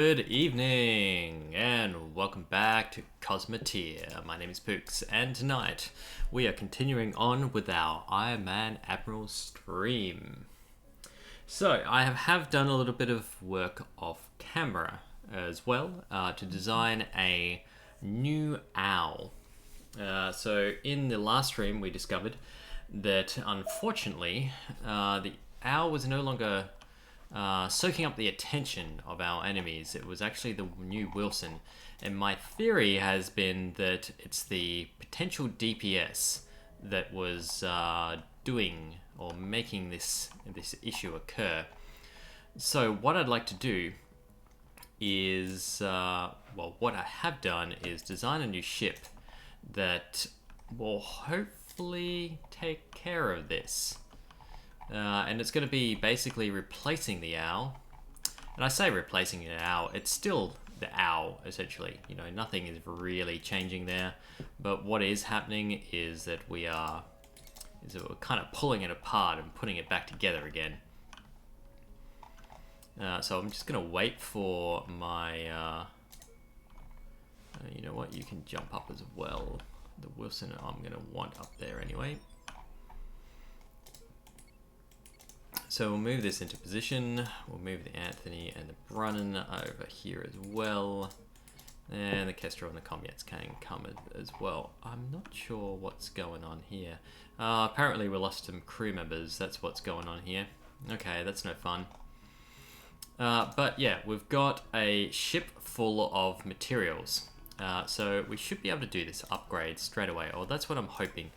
Good evening and welcome back to Costmoteer. My name is Pooks and tonight we are continuing on with our Ironman Admiral stream. So I have done a little bit of work off camera as well to design a new owl. So in the last stream we discovered that unfortunately the owl was no longer soaking up the attention of our enemies. It was actually the new Wilson, and my theory has been that it's the potential DPS that was doing or making this issue occur. So what I'd like to do is, what I have done is design a new ship that will hopefully take care of this. And it's going to be basically replacing the owl. And I say replacing an owl, it's still the owl, essentially. You know, nothing is really changing there. But what is happening is that we're kind of pulling it apart and putting it back together again. So I'm just going to wait for my... you know what, you can jump up as well. The Wilson I'm going to want up there anyway. So we'll move this into position. We'll move the Anthony and the Brunnon over here as well. And the Kestrel and the Comets can come as well. I'm not sure what's going on here. Apparently we lost some crew members. That's what's going on here. Okay, that's no fun. But yeah, we've got a ship full of materials. So we should be able to do this upgrade straight away. Or that's what I'm hoping.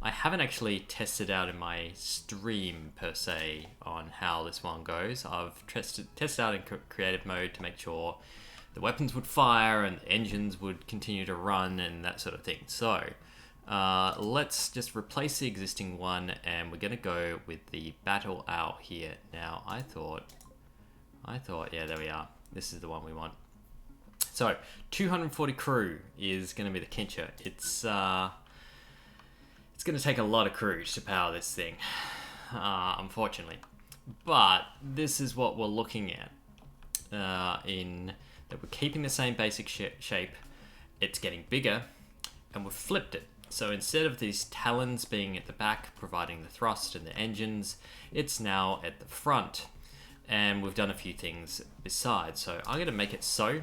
I haven't actually tested out in my stream per se on how this one goes. I've tested out in creative mode to make sure the weapons would fire and the engines would continue to run and that sort of thing. So let's just replace the existing one and we're going to go with the battle owl here. Now I thought, yeah, there we are. This is the one we want. So 240 crew is going to be the clincher. It's going to take a lot of crew to power this thing, unfortunately. But this is what we're looking at. In that we're keeping the same basic shape. It's getting bigger, and we've flipped it. So instead of these talons being at the back, providing the thrust and the engines, it's now at the front. And we've done a few things besides. So I'm going to make it so.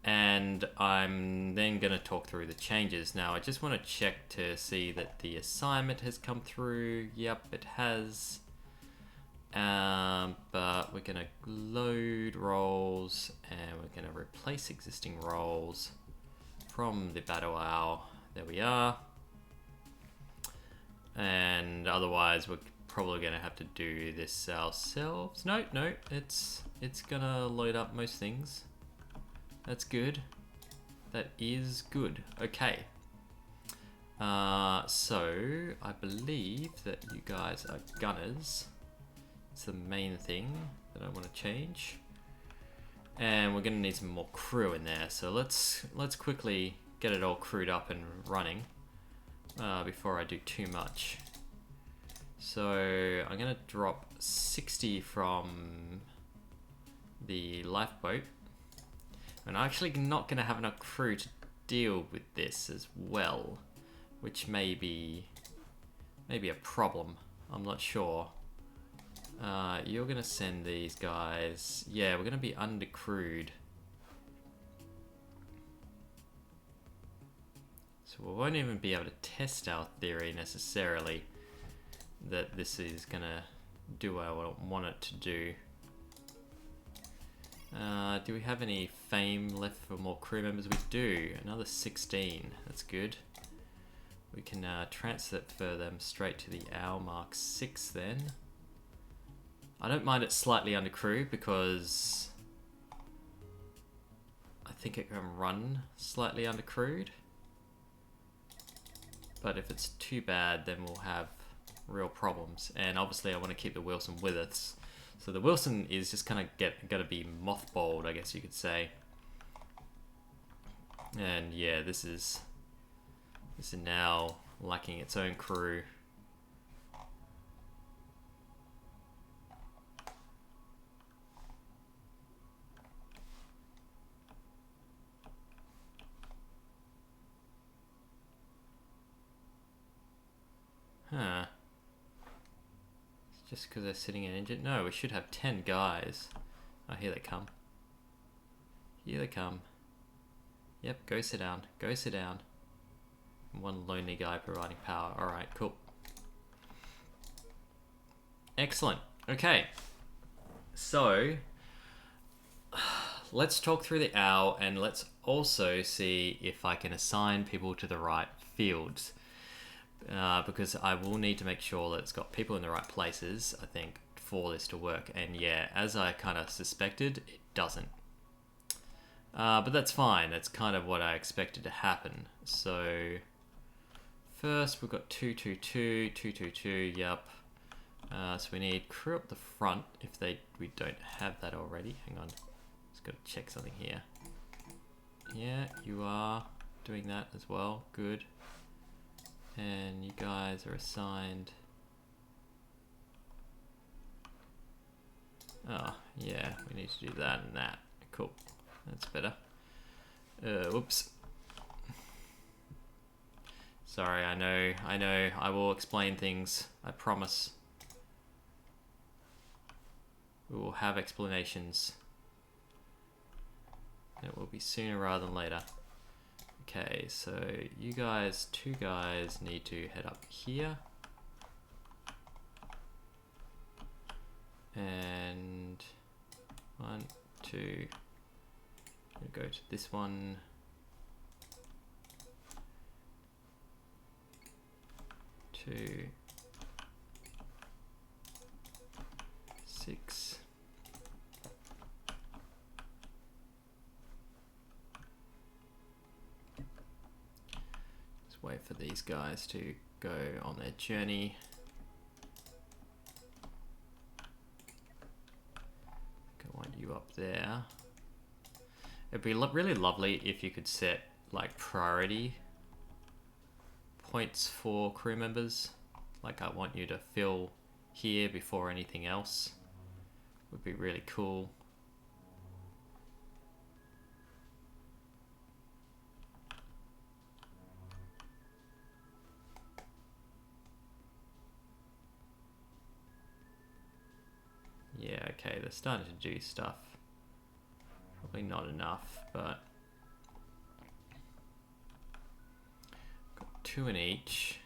And I'm then going to talk through the changes. Now, I just want to check to see that the assignment has come through. Yep, it has. But we're going to load roles and we're going to replace existing roles from the Battle Owl. There we are. And otherwise, we're probably going to have to do this ourselves. No, it's going to load up most things. That's good. That is good. Okay. So I believe that you guys are gunners. It's the main thing that I want to change. And we're going to need some more crew in there. So let's quickly get it all crewed up and running before I do too much. So I'm going to drop 60 from the lifeboat. And I'm actually not going to have enough crew to deal with this as well, which may be a problem. I'm not sure. You're going to send these guys. Yeah, we're going to be undercrewed. So we won't even be able to test our theory necessarily that this is going to do what I want it to do. Do we have any fame left for more crew members? We do. Another 16. That's good. We can transfer them straight to the Owl Mark 6 then. I don't mind it slightly under crew because I think it can run slightly under crewed. But if it's too bad, then we'll have real problems. And obviously I want to keep the Wilson with us. So the Wilson is just kind of got to be mothballed, I guess you could say. And yeah, this is now lacking its own crew. Just because they're sitting in engine? No, we should have 10 guys. Oh, here they come. Here they come. Yep, go sit down. Go sit down. One lonely guy providing power. Alright, cool. Excellent. Okay. So, let's talk through the owl and let's also see if I can assign people to the right fields. Because I will need to make sure that it's got people in the right places, I think, for this to work. And yeah, as I kind of suspected, it doesn't. But that's fine. That's kind of what I expected to happen. So first we've got 222, 222, yep. So we need crew up the front if we don't have that already. Hang on, just got to check something here. Yeah, you are doing that as well. Good. And you guys are assigned. Oh, yeah, we need to do that and that. Cool. That's better. Whoops. Sorry, I know. I will explain things. I promise. We will have explanations. It will be sooner rather than later. Okay, so you guys, 2 guys, need to head up here. And 1, 2, go to this one. 2, 6. Just wait for these guys to go on their journey. I want you up there. It'd be really lovely if you could set like priority points for crew members. Like I want you to fill here before anything else. Would be really cool. Yeah, okay, they're starting to do stuff. Probably not enough, but got 2 in each.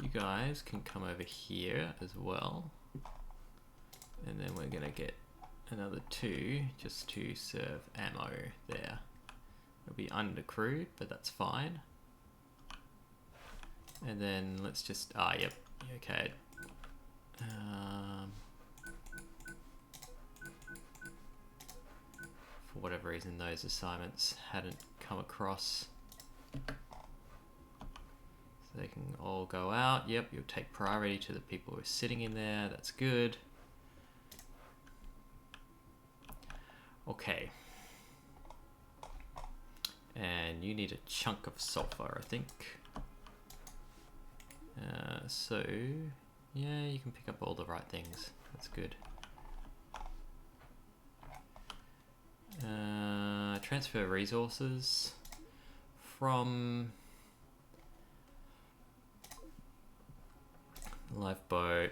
You guys can come over here as well. And then we're gonna get another 2 just to serve ammo there. It'll be undercrewed, but that's fine. And then let's just, yep, okay. For whatever reason, those assignments hadn't come across. So they can all go out. Yep, you'll take priority to the people who are sitting in there. That's good. Okay. And you need a chunk of sulfur, I think. So, yeah, you can pick up all the right things. That's good. Transfer resources from lifeboat.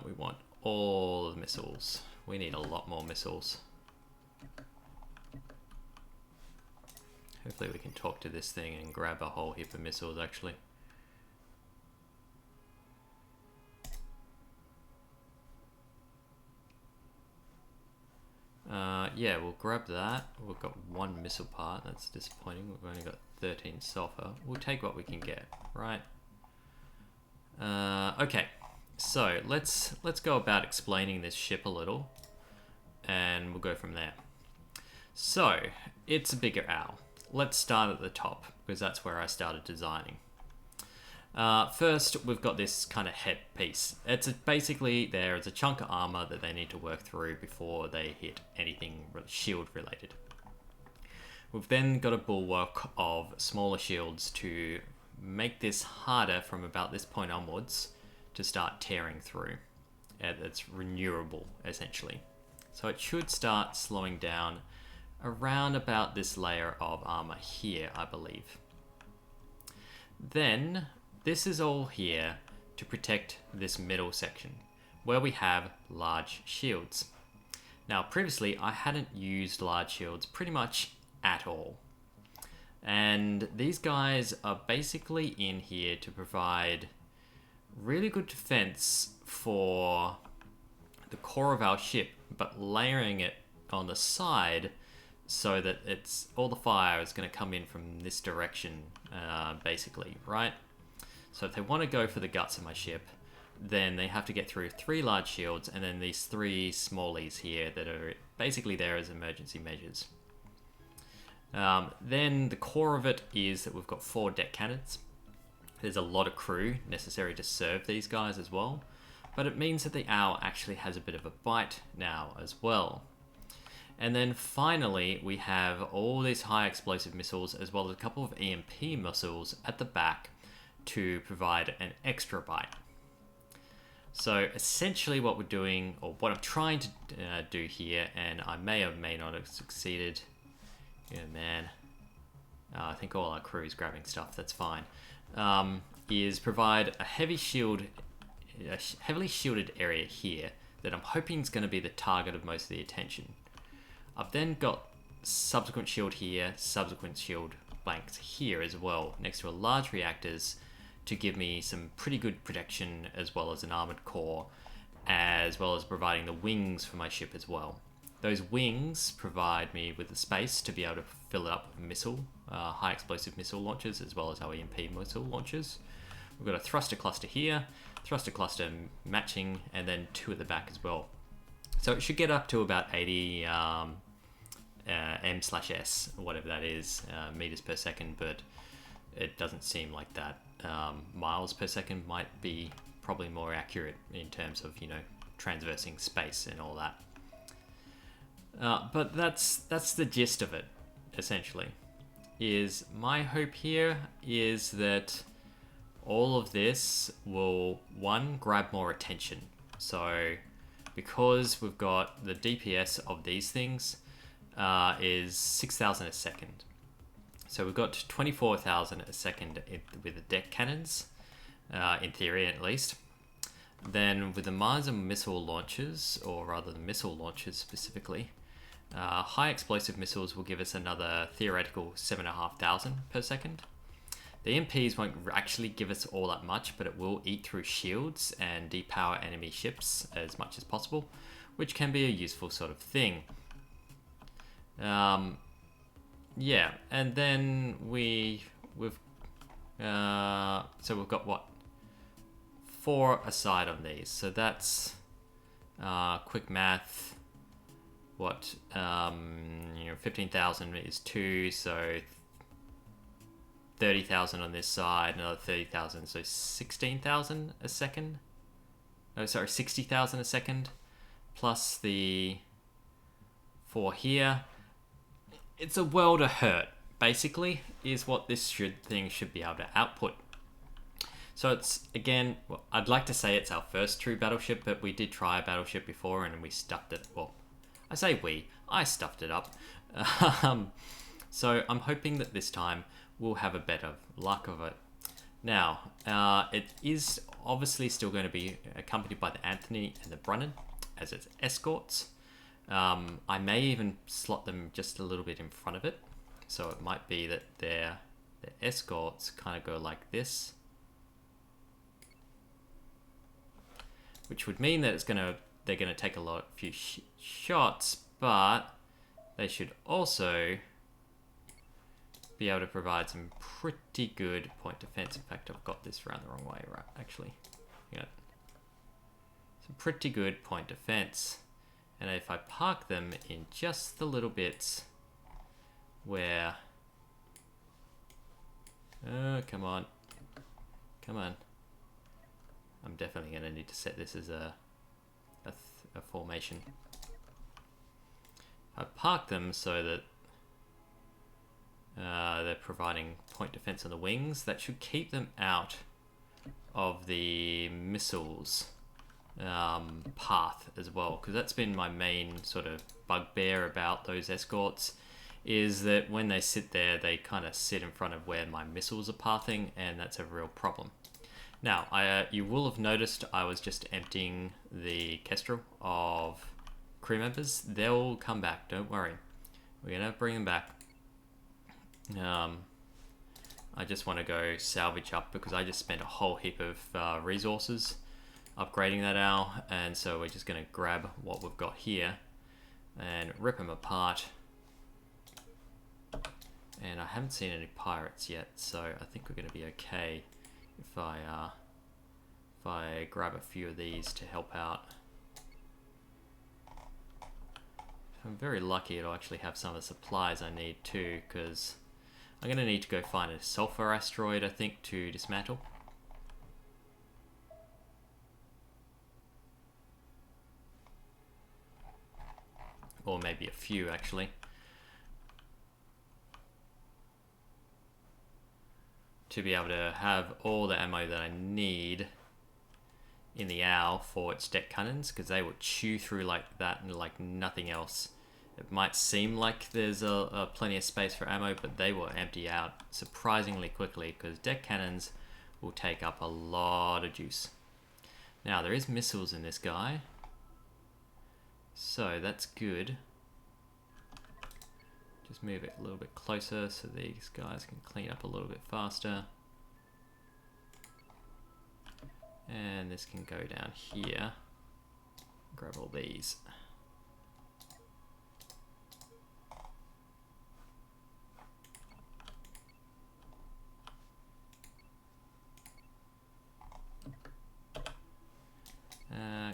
We want all of the missiles. We need a lot more missiles. Hopefully we can talk to this thing and grab a whole heap of missiles actually. Yeah, we'll grab that. We've got 1 missile part. That's disappointing. We've only got 13 sulfur. We'll take what we can get, right? Okay, so let's go about explaining this ship a little, and we'll go from there. So it's a bigger owl. Let's start at the top because that's where I started designing. First, we've got this kind of head piece. It's basically there is a chunk of armor that they need to work through before they hit anything shield related. We've then got a bulwark of smaller shields to make this harder from about this point onwards to start tearing through. It's renewable essentially. So it should start slowing down around about this layer of armor here, I believe. Then this is all here to protect this middle section where we have large shields. Now previously I hadn't used large shields pretty much at all. And these guys are basically in here to provide really good defense for the core of our ship, but layering it on the side so that it's all the fire is going to come in from this direction, basically, right? So if they want to go for the guts of my ship, then they have to get through 3 large shields and then these 3 smallies here that are basically there as emergency measures. Then the core of it is that we've got 4 deck cannons. There's a lot of crew necessary to serve these guys as well, but it means that the owl actually has a bit of a bite now as well. And then finally we have all these high explosive missiles as well as a couple of EMP missiles at the back to provide an extra bite. So essentially what we're doing, or what I'm trying to do here, and I may or may not have succeeded. Yeah, man. I think all our crew is grabbing stuff, that's fine. Is provide a heavily shielded area here that I'm hoping is going to be the target of most of the attention. I've then got subsequent shield here, subsequent shield blanks here as well, next to a large reactors to give me some pretty good protection as well as an armored core, as well as providing the wings for my ship as well. Those wings provide me with the space to be able to fill it up with missile, high explosive missile launchers, as well as our EMP missile launchers. We've got a thruster cluster here, thruster cluster matching, and then 2 at the back as well. So it should get up to about 80 m/s, whatever that is, meters per second, but it doesn't seem like that. Miles per second might be probably more accurate in terms of, transversing space and all that. But that's the gist of it, essentially. Is my hope here is that all of this will, 1, grab more attention. So because we've got the DPS of these things is 6,000 a second. So we've got 24,000 a second with the deck cannons, in theory at least. Then with the mines and missile launchers, or rather the missile launchers specifically, high explosive missiles will give us another theoretical 7,500 per second. The MPs won't actually give us all that much, but it will eat through shields and depower enemy ships as much as possible, which can be a useful sort of thing. Yeah, and then we've got what, 4 aside on these. So that's quick math. What 15,000 is 2, so 30,000 on this side, another 30,000, so 16,000 a second. Oh, sorry, 60,000 a second, plus the 4 here. It's a world of hurt, basically, is what this thing should be able to output. So it's, again, well, I'd like to say it's our first true battleship, but we did try a battleship before and we stuffed it. Well, I say I stuffed it up. So I'm hoping that this time we'll have a better luck of it. Now, it is obviously still going to be accompanied by the Anthony and the Brunnan as its escorts. I may even slot them just a little bit in front of it. So it might be that their escorts kind of go like this. Which would mean that they're going to take a few shots, but they should also be able to provide some pretty good point defense. In fact, I've got this around the wrong way, right? Actually, yeah, some pretty good point defense. And if I park them in just the little bits where, oh, come on, I'm definitely going to need to set this as a formation. I park them so that they're providing point defense on the wings. That should keep them out of the missiles path as well, because that's been my main sort of bugbear about those escorts, is that when they sit there, they kind of sit in front of where my missiles are pathing, and that's a real problem. Now, you will have noticed I was just emptying the Kestrel of crew members. They'll come back, don't worry. We're going to bring them back. I just want to go salvage up because I just spent a whole heap of resources upgrading that owl, and so we're just going to grab what we've got here and rip them apart. And I haven't seen any pirates yet, so I think we're going to be okay if I grab a few of these to help out. If I'm very lucky, it'll actually have some of the supplies I need too, because I'm going to need to go find a sulfur asteroid, I think, to dismantle. Or maybe a few, actually. To be able to have all the ammo that I need in the owl for its deck cannons, because they will chew through like that and like nothing else. It might seem like there's a plenty of space for ammo, but they will empty out surprisingly quickly because deck cannons will take up a lot of juice. Now, there is missiles in this guy, so that's good. Just move it a little bit closer so these guys can clean up a little bit faster. And this can go down here. Grab all these.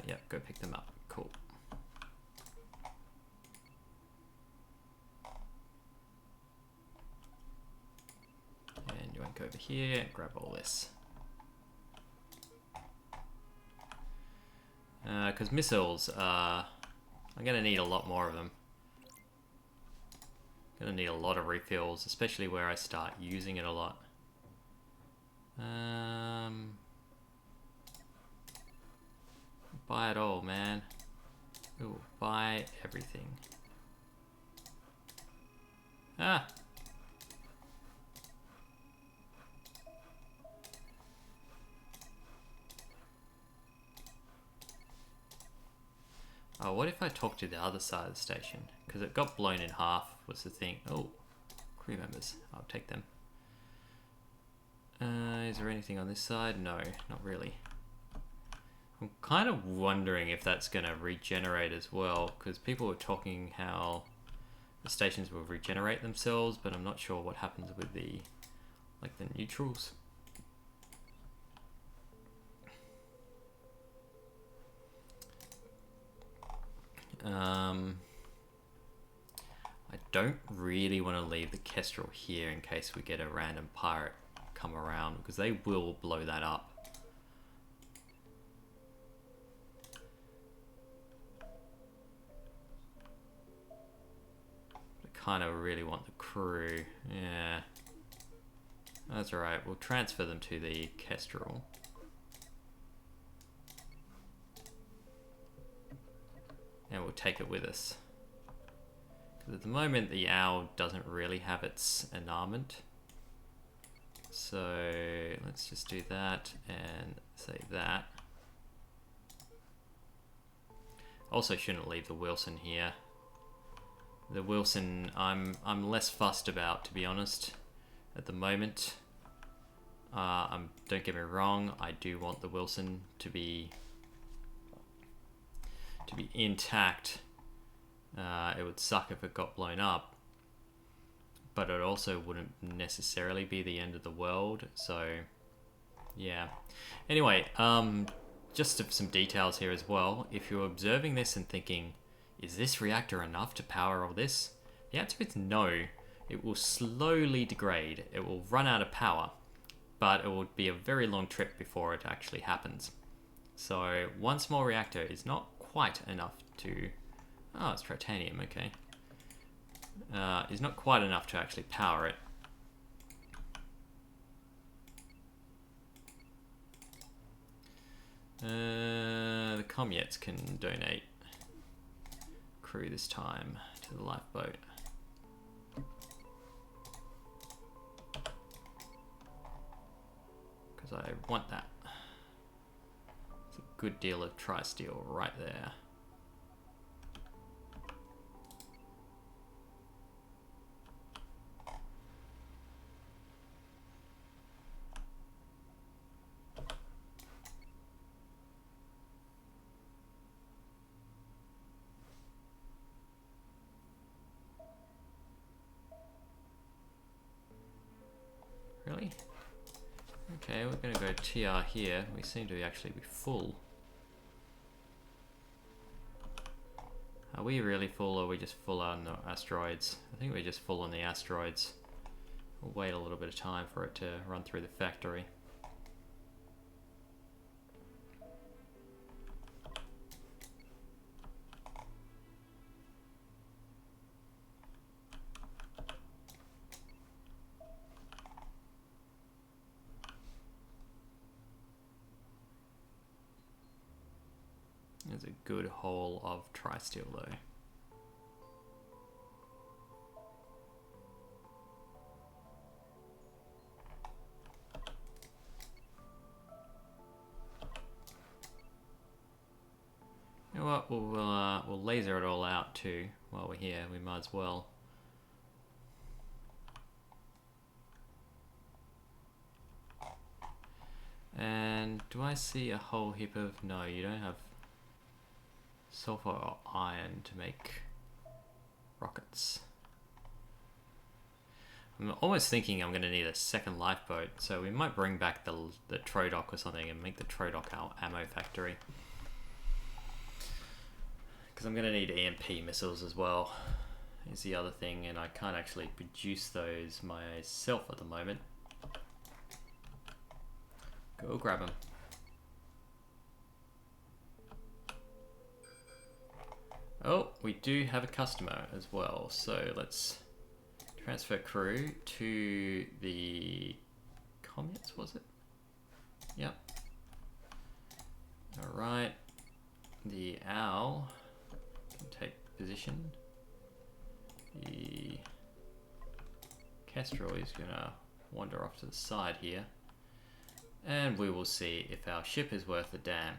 Yep, go pick them up. Cool. And you want to go over here and grab all this. Because missiles, I'm going to need a lot more of them. Going to need a lot of refills, especially where I start using it a lot. Buy it all, man. Ooh, buy everything. Ah! Oh, what if I talk to the other side of the station? Because it got blown in half was the thing. Oh, crew members. I'll take them. Is there anything on this side? No, not really. I'm kind of wondering if that's going to regenerate as well, because people were talking how the stations will regenerate themselves, but I'm not sure what happens with the neutrals. I don't really want to leave the Kestrel here in case we get a random pirate come around, because they will blow that up. I kind of really want the crew. Yeah, that's alright. We'll transfer them to the Kestrel. And we'll take it with us. Because at the moment the owl doesn't really have its enarmament. So let's just do that and say that. Also shouldn't leave the Wilson here. The Wilson I'm less fussed about, to be honest, at the moment. Don't get me wrong, I do want the Wilson to be intact. It would suck if it got blown up, but it also wouldn't necessarily be the end of the world. So yeah, anyway, just some details here as well. If you're observing this and thinking, is this reactor enough to power all this? The answer is no. It will slowly degrade. It will run out of power, but it will be a very long trip before it actually happens. So one small reactor is not quite enough to... Oh, it's titanium, okay. Is not quite enough to actually power it. The Comets can donate crew this time to the lifeboat. Because I want that. It's a good deal of tri-steel right there. Really? Okay, we're going to go TR here. We seem to actually be full. Are we really full, or are we just full on the asteroids? I think we're just full on the asteroids. We'll wait a little bit of time for it to run through the factory. There's a good haul of tri-steel though. You know what, we'll laser it all out too while we're here. We might as well. And do I see a whole heap of... No, you don't have sulfur or iron to make rockets. I'm almost thinking I'm going to need a second lifeboat, so we might bring back the Trodoc or something and make the Trodoc our ammo factory. Because I'm going to need EMP missiles as well, is the other thing, and I can't actually produce those myself at the moment. Go grab them. Oh, we do have a customer as well, so let's transfer crew to the Comets, was it? Yep. Alright, the Owl can take position. The Kestrel is gonna wander off to the side here, and we will see if our ship is worth a damn.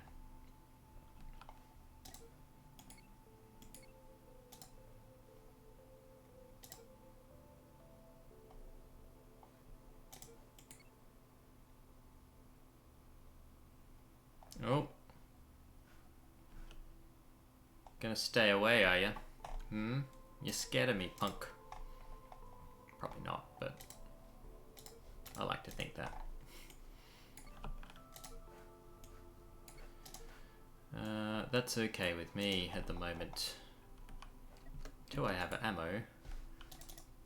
Oh. Gonna stay away, are you? Hmm? You're scared of me, punk. Probably not, but I like to think that. That's okay with me at the moment. Till I have ammo,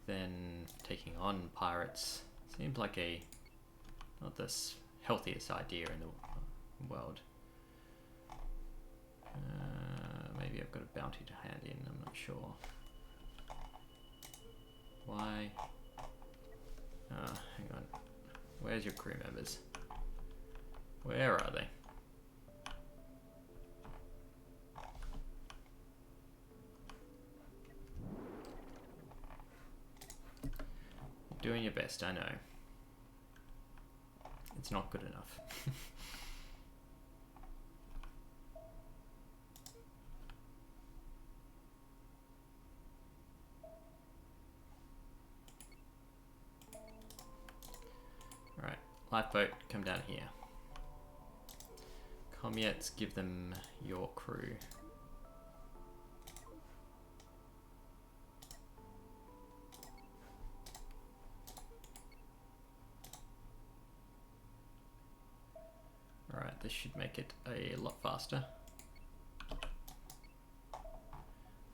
then taking on pirates seems like not the healthiest idea in the world. Maybe I've got a bounty to hand in, I'm not sure. Why? Hang on. Where's your crew members? Where are they? You're doing your best, I know. It's not good enough. Alright, lifeboat, come down here. Comets, give them your crew. Alright, this should make it a lot faster.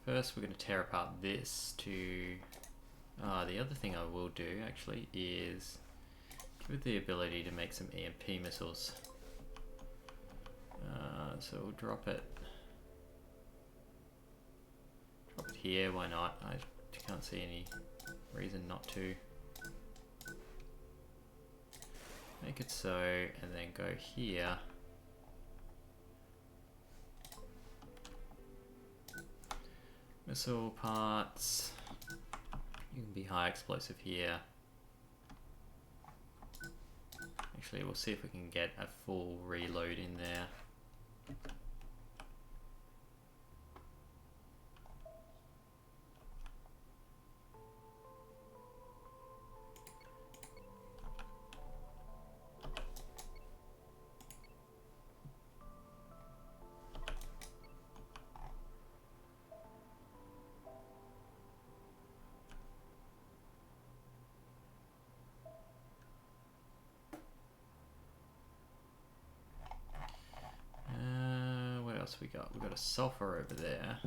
First, we're going to tear apart this to... the other thing I will do, actually, is give it the ability to make some EMP missiles. So we'll drop it here, why not? I can't see any reason not to. Make it so, and then go here. Missile parts. You can be high explosive here. Actually, we'll see if we can get a full reload in there. What else we got? We got a sulfur over there.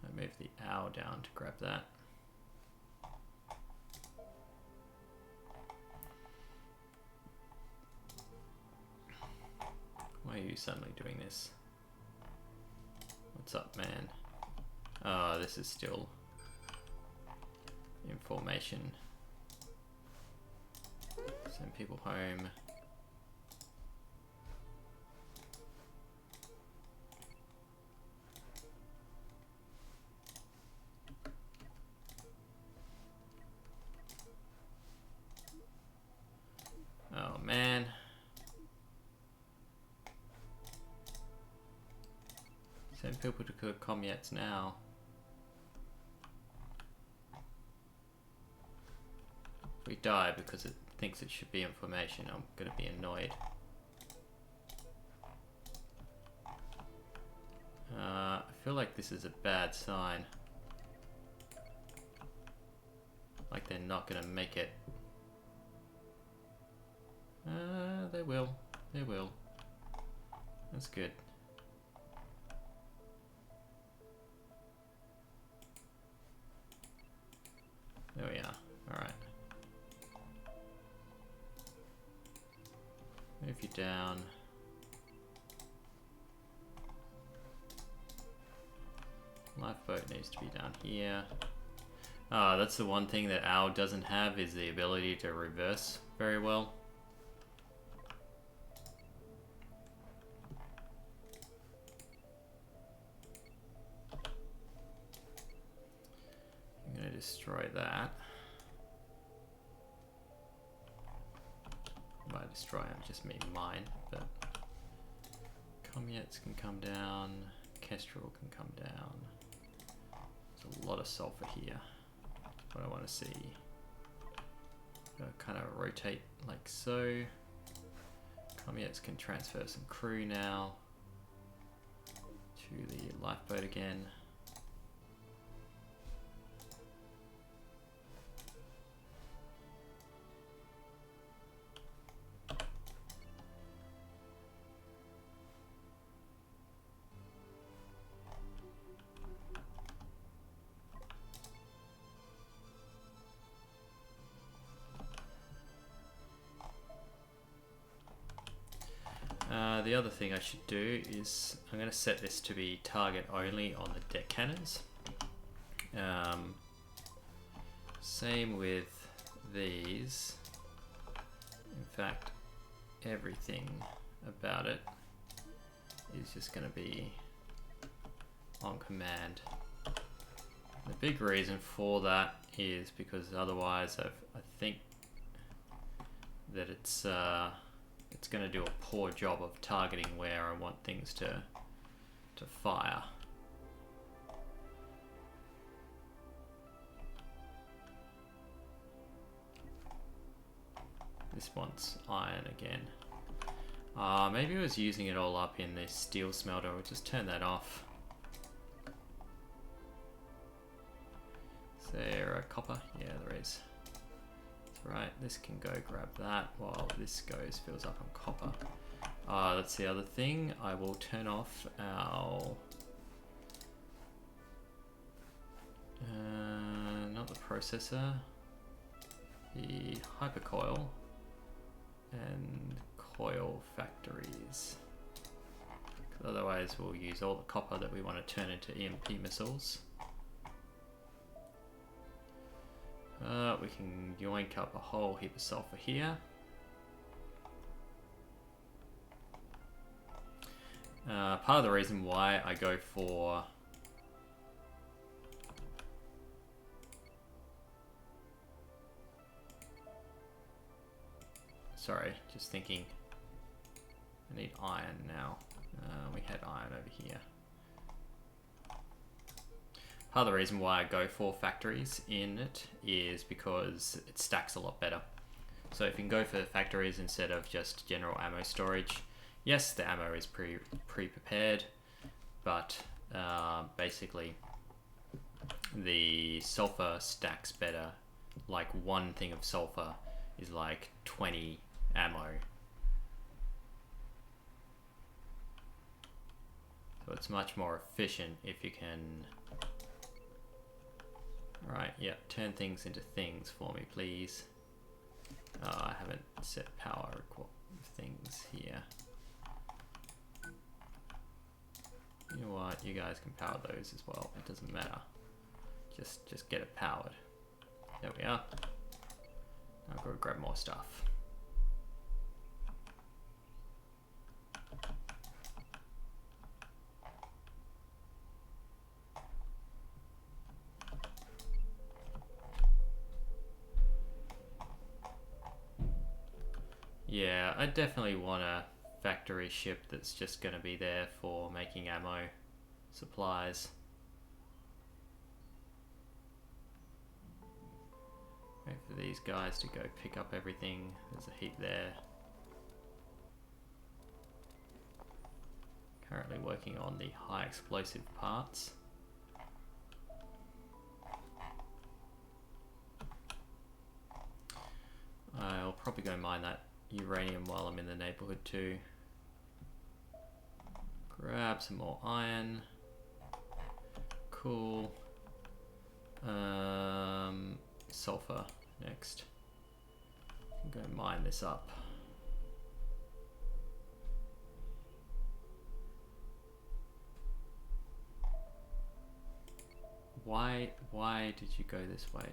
I move the owl down to grab that. Why are you suddenly doing this? What's up, man? Oh, this is still in formation. Send people home. Oh, man. Send people to cook communes now. If we die because it thinks it should be information, I'm gonna be annoyed. I feel like this is a bad sign. Like they're not gonna make it. They will. They will. That's good. There we are. Alright. Move you down. Lifeboat needs to be down here. That's the one thing that Owl doesn't have, is the ability to reverse very well. I'm going to destroy that. By destroy, I just mean mine, but communes can come down, Kestrel can come down. There's a lot of sulfur here. What I want to see, kind of rotate like so. Communes can transfer some crew now to the lifeboat again. The other thing I should do is I'm going to set this to be target only on the deck cannons. Same with these. In fact, everything about it is just going to be on command. The big reason for that is because otherwise I think that it's going to do a poor job of targeting where I want things to fire. This wants iron again. Maybe I was using it all up in this steel smelter. I'll just turn that off. Is there a copper? Yeah, there is. Right, this can go grab that while this fills up on copper. That's the other thing. I will turn off our not the processor, the hypercoil and coil factories. 'Cause otherwise we'll use all the copper that we want to turn into EMP missiles. We can yoink up a whole heap of sulfur here. Part of the reason why I go for sorry, just thinking I need iron now. We had iron over here. Part of the reason why I go for factories in it is because it stacks a lot better. So if you can go for factories instead of just general ammo storage, yes, the ammo is pre-prepared, but basically the sulfur stacks better. Like one thing of sulfur is like 20 ammo. So it's much more efficient if you can... Right, yeah, turn things into things for me, please. I haven't set power things here. You know what, you guys can power those as well, it doesn't matter. Just get it powered. There we are. I'll go grab more stuff. Yeah, I definitely want a factory ship that's just going to be there for making ammo supplies. Wait for these guys to go pick up everything. There's a heap there. Currently working on the high explosive parts. I'll probably go mine that uranium while I'm in the neighborhood too. Grab some more iron. Cool. Sulfur next. I'm going to mine this up. Why did you go this way?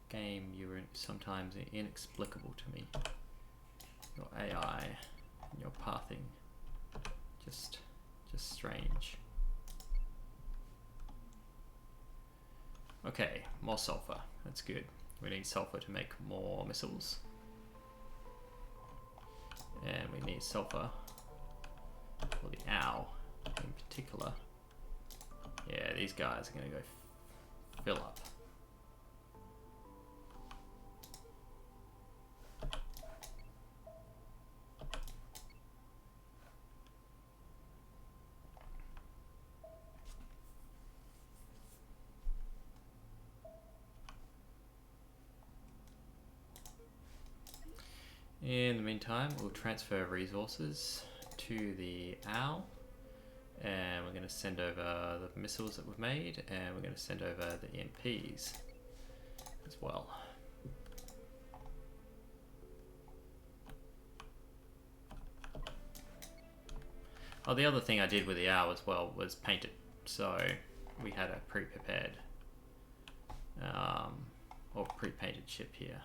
Game, you're sometimes inexplicable to me. Your AI and your pathing, just strange. Okay, more sulfur. That's good. We need sulfur to make more missiles, and we need sulfur for the owl in particular. Yeah, these guys are gonna go fill up. In the meantime, we'll transfer resources to the owl, and we're going to send over the missiles that we've made, and we're going to send over the EMPs as well. Oh, the other thing I did with the owl as well was paint it, so we had a pre-prepared or pre-painted ship here.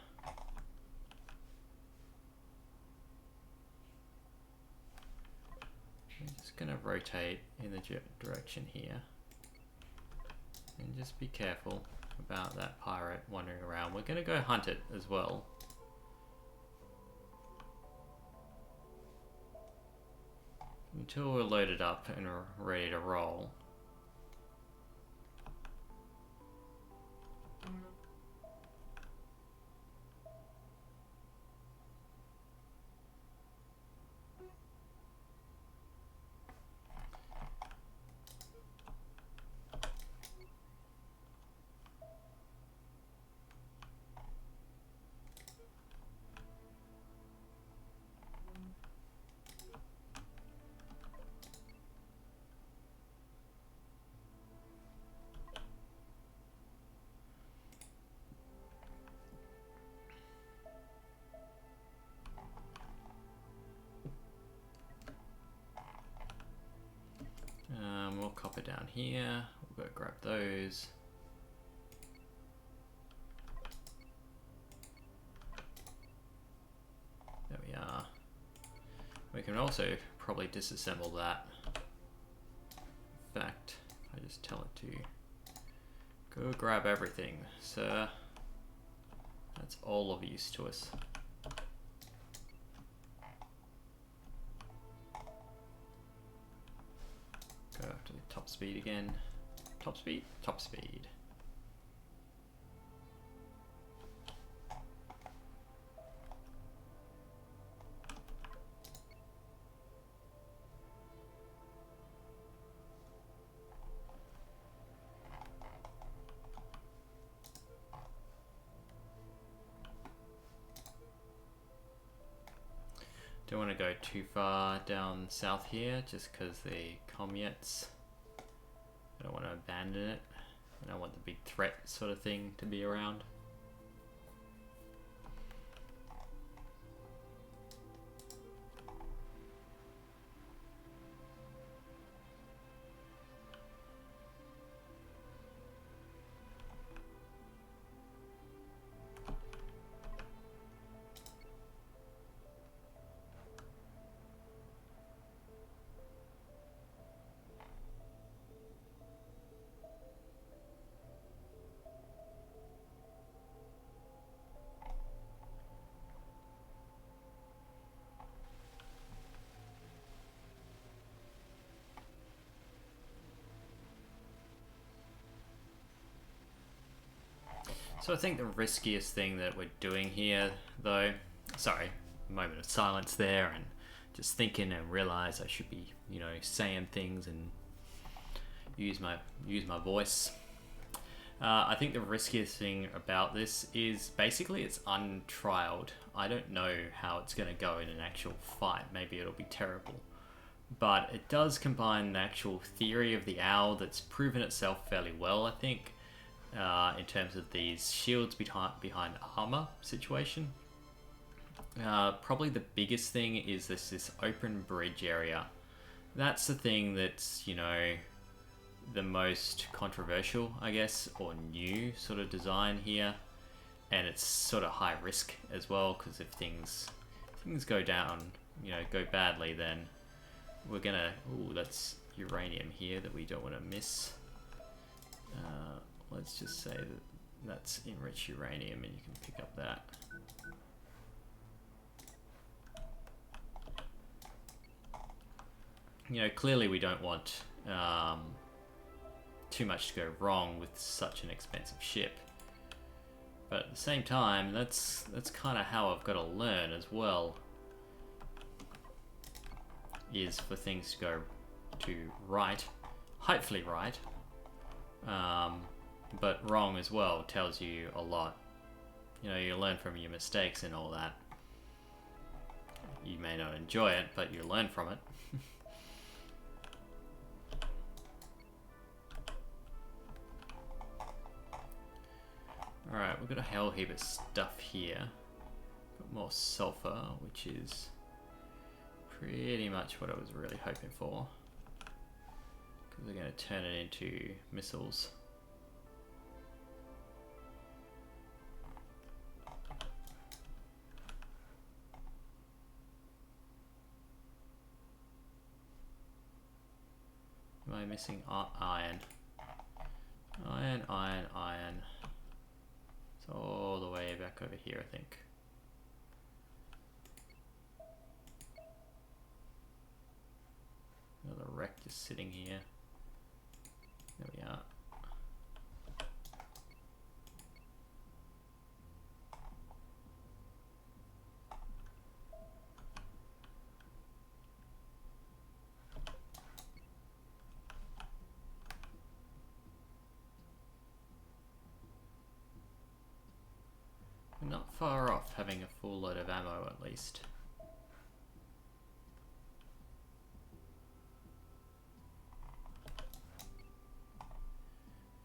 I'm just going to rotate in the direction here, and just be careful about that pirate wandering around. We're going to go hunt it as well. Until we're loaded up and ready to roll. More copper down here. We'll go grab those. We can also probably disassemble that. In fact, I just tell it to go grab everything, sir. That's all of use to us. Go after the top speed again. Top speed, top speed. Don't want to go too far down south here, just because the communes. I don't want to abandon it. I don't want the big threat sort of thing to be around. So I think the riskiest thing that we're doing here, though, sorry, a moment of silence there, and just thinking and realize I should be, you know, saying things and use my voice. I think the riskiest thing about this is basically it's untrialed. I don't know how it's going to go in an actual fight. Maybe it'll be terrible. But it does combine the actual theory of the owl that's proven itself fairly well, I think. In terms of these shields behind armor situation. Probably the biggest thing is this open bridge area. That's the thing that's, you know, the most controversial, I guess, or new sort of design here. And it's sort of high risk as well, because if things go down, you know, go badly, then we're gonna... Ooh, that's uranium here that we don't want to miss. Let's just say that that's enriched uranium, and you can pick up that. You know, clearly we don't want too much to go wrong with such an expensive ship. But at the same time, that's kind of how I've got to learn as well. Is for things to go to right, hopefully right. But wrong as well tells you a lot. You know, you learn from your mistakes and all that. You may not enjoy it, but you learn from it. Alright, we've got a hell heap of stuff here. Got more sulfur, which is pretty much what I was really hoping for. Because we're going to turn it into missiles. Am I missing iron? Iron, iron, iron. It's all the way back over here, I think. Another wreck just sitting here. There we are. We're not far off having a full load of ammo at least.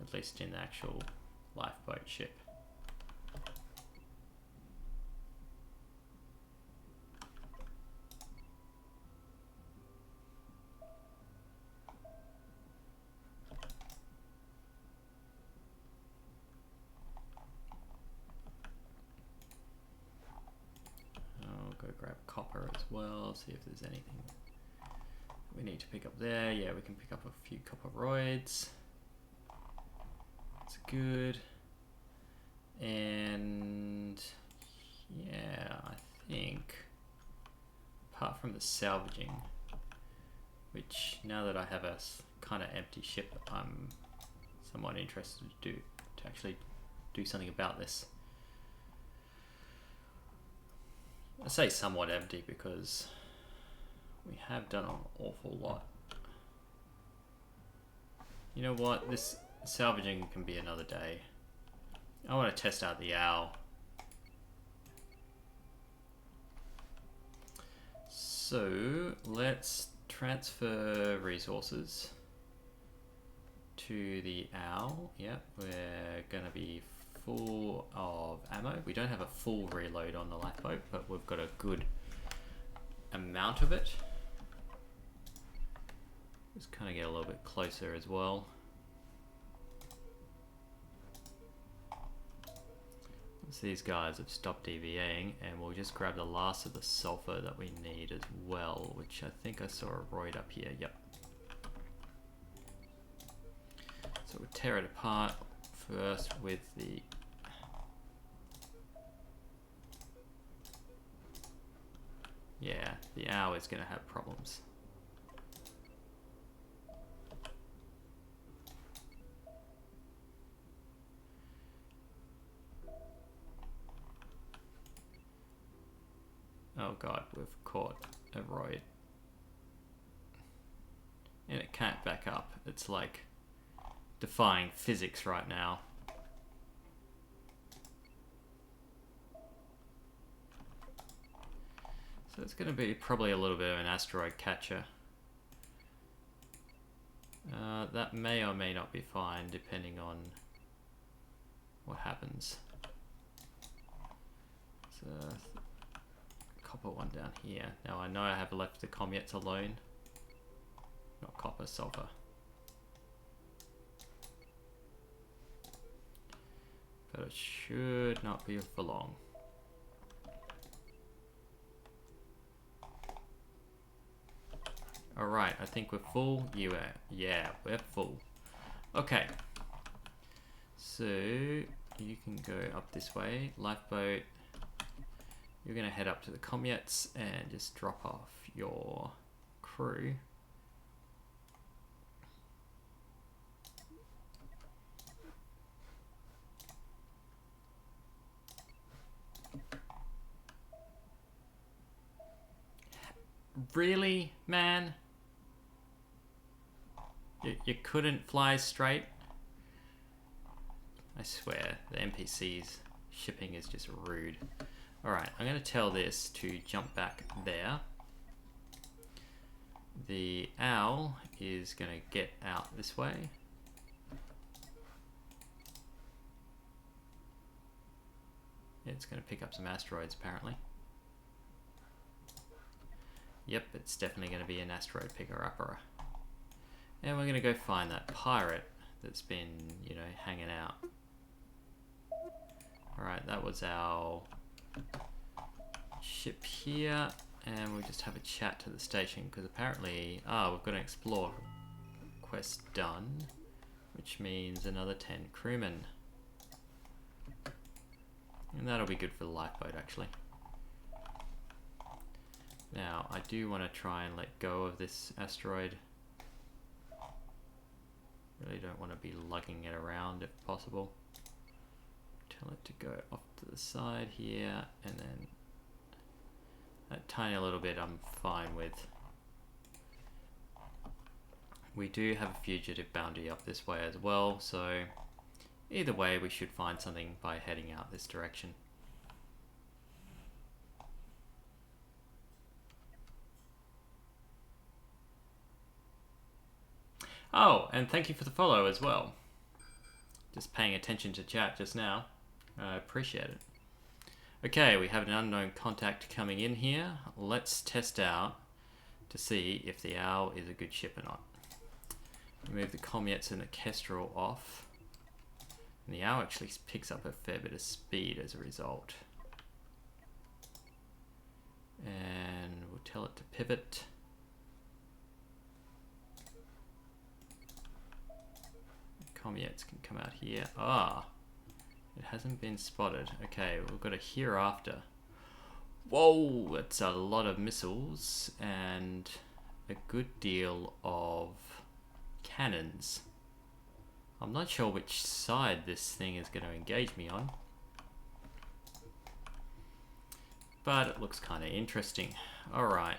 At least in the actual lifeboat ship. I'll go grab copper as well, see if there's anything we need to pick up there. Yeah, we can pick up a few copper roids. That's good. And yeah, I think apart from the salvaging, which now that I have a kind of empty ship, I'm somewhat interested to actually do something about this. I say somewhat empty because we have done an awful lot. You know what? This salvaging can be another day. I want to test out the owl. So let's transfer resources to the owl. Yep, we're gonna be full of ammo. We don't have a full reload on the lifeboat, but we've got a good amount of it. Just kind of get a little bit closer as well. So these guys have stopped DVAing, and we'll just grab the last of the sulfur that we need as well, which I think I saw a roid up here. Yep. So we'll tear it apart first with the the owl is going to have problems. Oh god, we've caught a roid. And it can't back up. It's like defying physics right now. So it's going to be probably a little bit of an asteroid catcher. That may or may not be fine depending on what happens. So copper one down here. Now I know I have left the comets alone. Not copper, sulfur. But it should not be for long. Alright, I think we're full. Yeah, we're full. Okay. So you can go up this way. Lifeboat. You're going to head up to the comets and just drop off your crew. Really, man? You couldn't fly straight? I swear, the NPC's shipping is just rude. Alright, I'm going to tell this to jump back there. The owl is going to get out this way. It's going to pick up some asteroids apparently. Yep, it's definitely going to be an asteroid picker-upper. And we're going to go find that pirate that's been, you know, hanging out. Alright, that was our ship here. And we'll just have a chat to the station, because apparently... we've got an explore quest done, which means another 10 crewmen. And that'll be good for the lifeboat, actually. Now, I do want to try and let go of this asteroid. Really don't want to be lugging it around if possible. Tell it to go off to the side here, and then that tiny little bit I'm fine with. We do have a fugitive bounty up this way as well, so either way we should find something by heading out this direction. Oh, and thank you for the follow as well. Just paying attention to chat just now. I appreciate it. Okay, we have an unknown contact coming in here. Let's test out to see if the owl is a good ship or not. Move the comets and the kestrel off. And the owl actually picks up a fair bit of speed as a result. And we'll tell it to pivot. Comets can come out here. Ah, it hasn't been spotted. Okay, we've got a hereafter. Whoa, that's a lot of missiles and a good deal of cannons. I'm not sure which side this thing is going to engage me on, but it looks kind of interesting. Alright,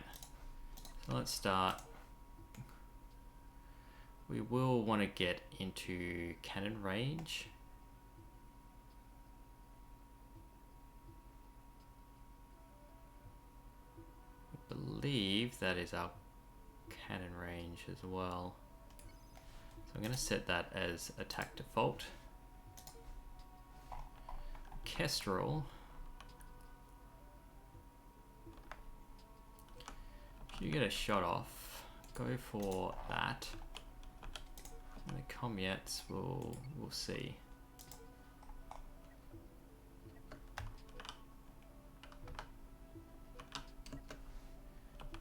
so let's start. We will want to get into cannon range. I believe that is our cannon range as well. So I'm going to set that as attack default. Kestrel. If you get a shot off, go for that. And the comets we'll see.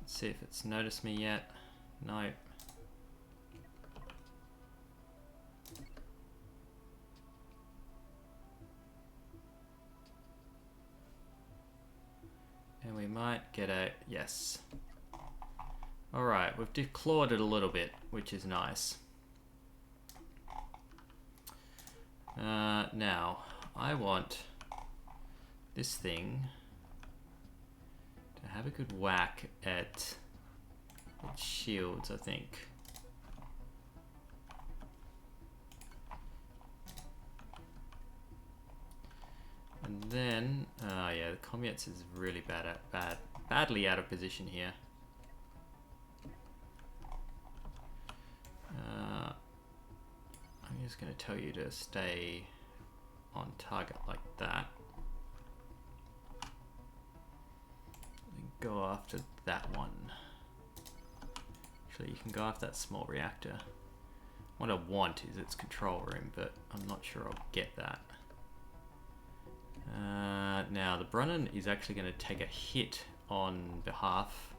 Let's see if it's noticed me yet. Nope. And we might get a yes. Alright, we've declawed it a little bit, which is nice. Now, I want this thing to have a good whack at its shields, I think. And then, yeah, the comets is really badly out of position here. I'm just going to tell you to stay on target like that. And go after that one. Actually, you can go after that small reactor. What I want is its control room, but I'm not sure I'll get that. Now, the Brennan is actually going to take a hit on behalf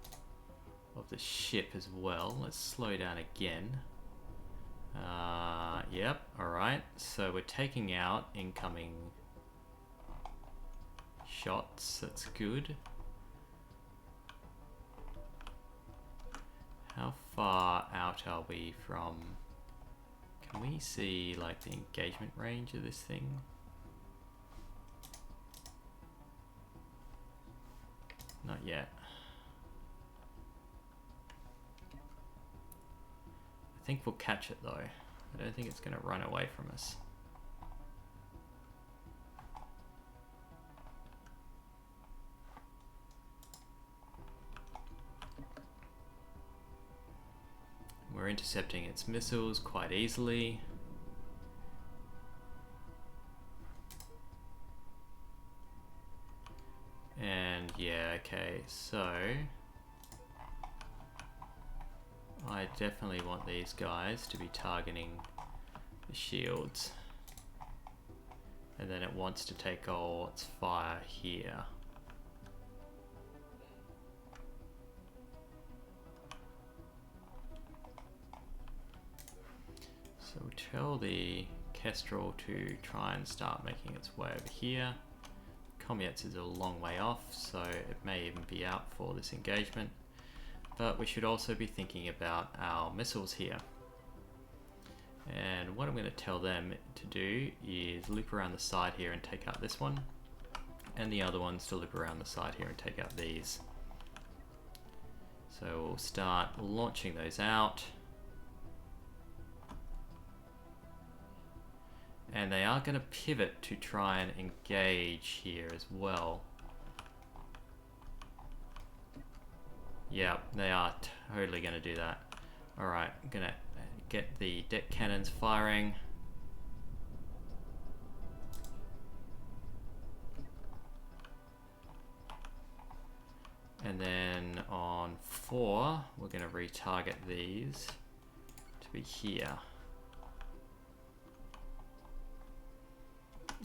of the ship as well. Let's slow down again. Yep, alright. So we're taking out incoming shots. That's good. How far out are we from... Can we see like the engagement range of this thing? Not yet. I think we'll catch it though. I don't think it's going to run away from us. We're intercepting its missiles quite easily. And yeah, okay, so I definitely want these guys to be targeting the shields. And then it wants to take all its fire here. So we'll tell the Kestrel to try and start making its way over here. Comets is a long way off, so it may even be out for this engagement. But we should also be thinking about our missiles here. And what I'm going to tell them to do is loop around the side here and take out this one. And the other ones to loop around the side here and take out these. So we'll start launching those out. And they are going to pivot to try and engage here as well. Yeah, they are totally going to do that. Alright, I'm going to get the deck cannons firing. And then on 4, we're going to retarget these to be here.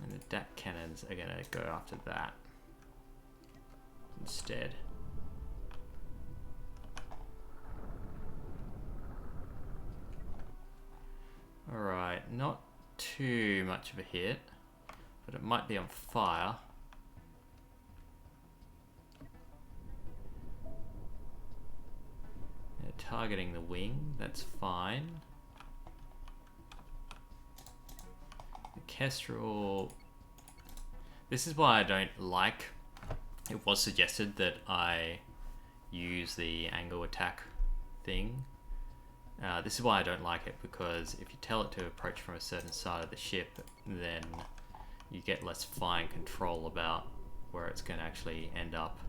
And the deck cannons are going to go after that instead. Alright, not too much of a hit, but it might be on fire. Yeah, targeting the wing, that's fine. The Kestrel... This is why I don't like... It was suggested that I use the angle attack thing. This is why I don't like it, because if you tell it to approach from a certain side of the ship, then you get less fine control about where it's going to actually end up.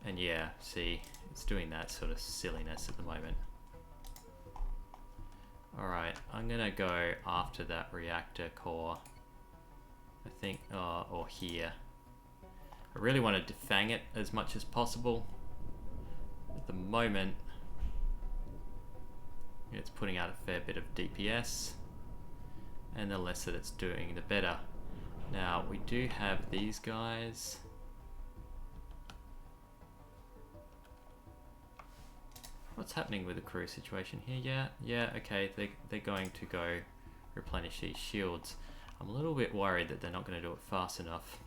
And yeah, see, it's doing that sort of silliness at the moment. Alright, I'm going to go after that reactor core. I think, or here. I really want to defang it as much as possible. At the moment, it's putting out a fair bit of DPS, and the less that it's doing, the better. Now, we do have these guys. What's happening with the crew situation here? Yeah, okay, they're going to go replenish these shields. I'm a little bit worried that they're not going to do it fast enough.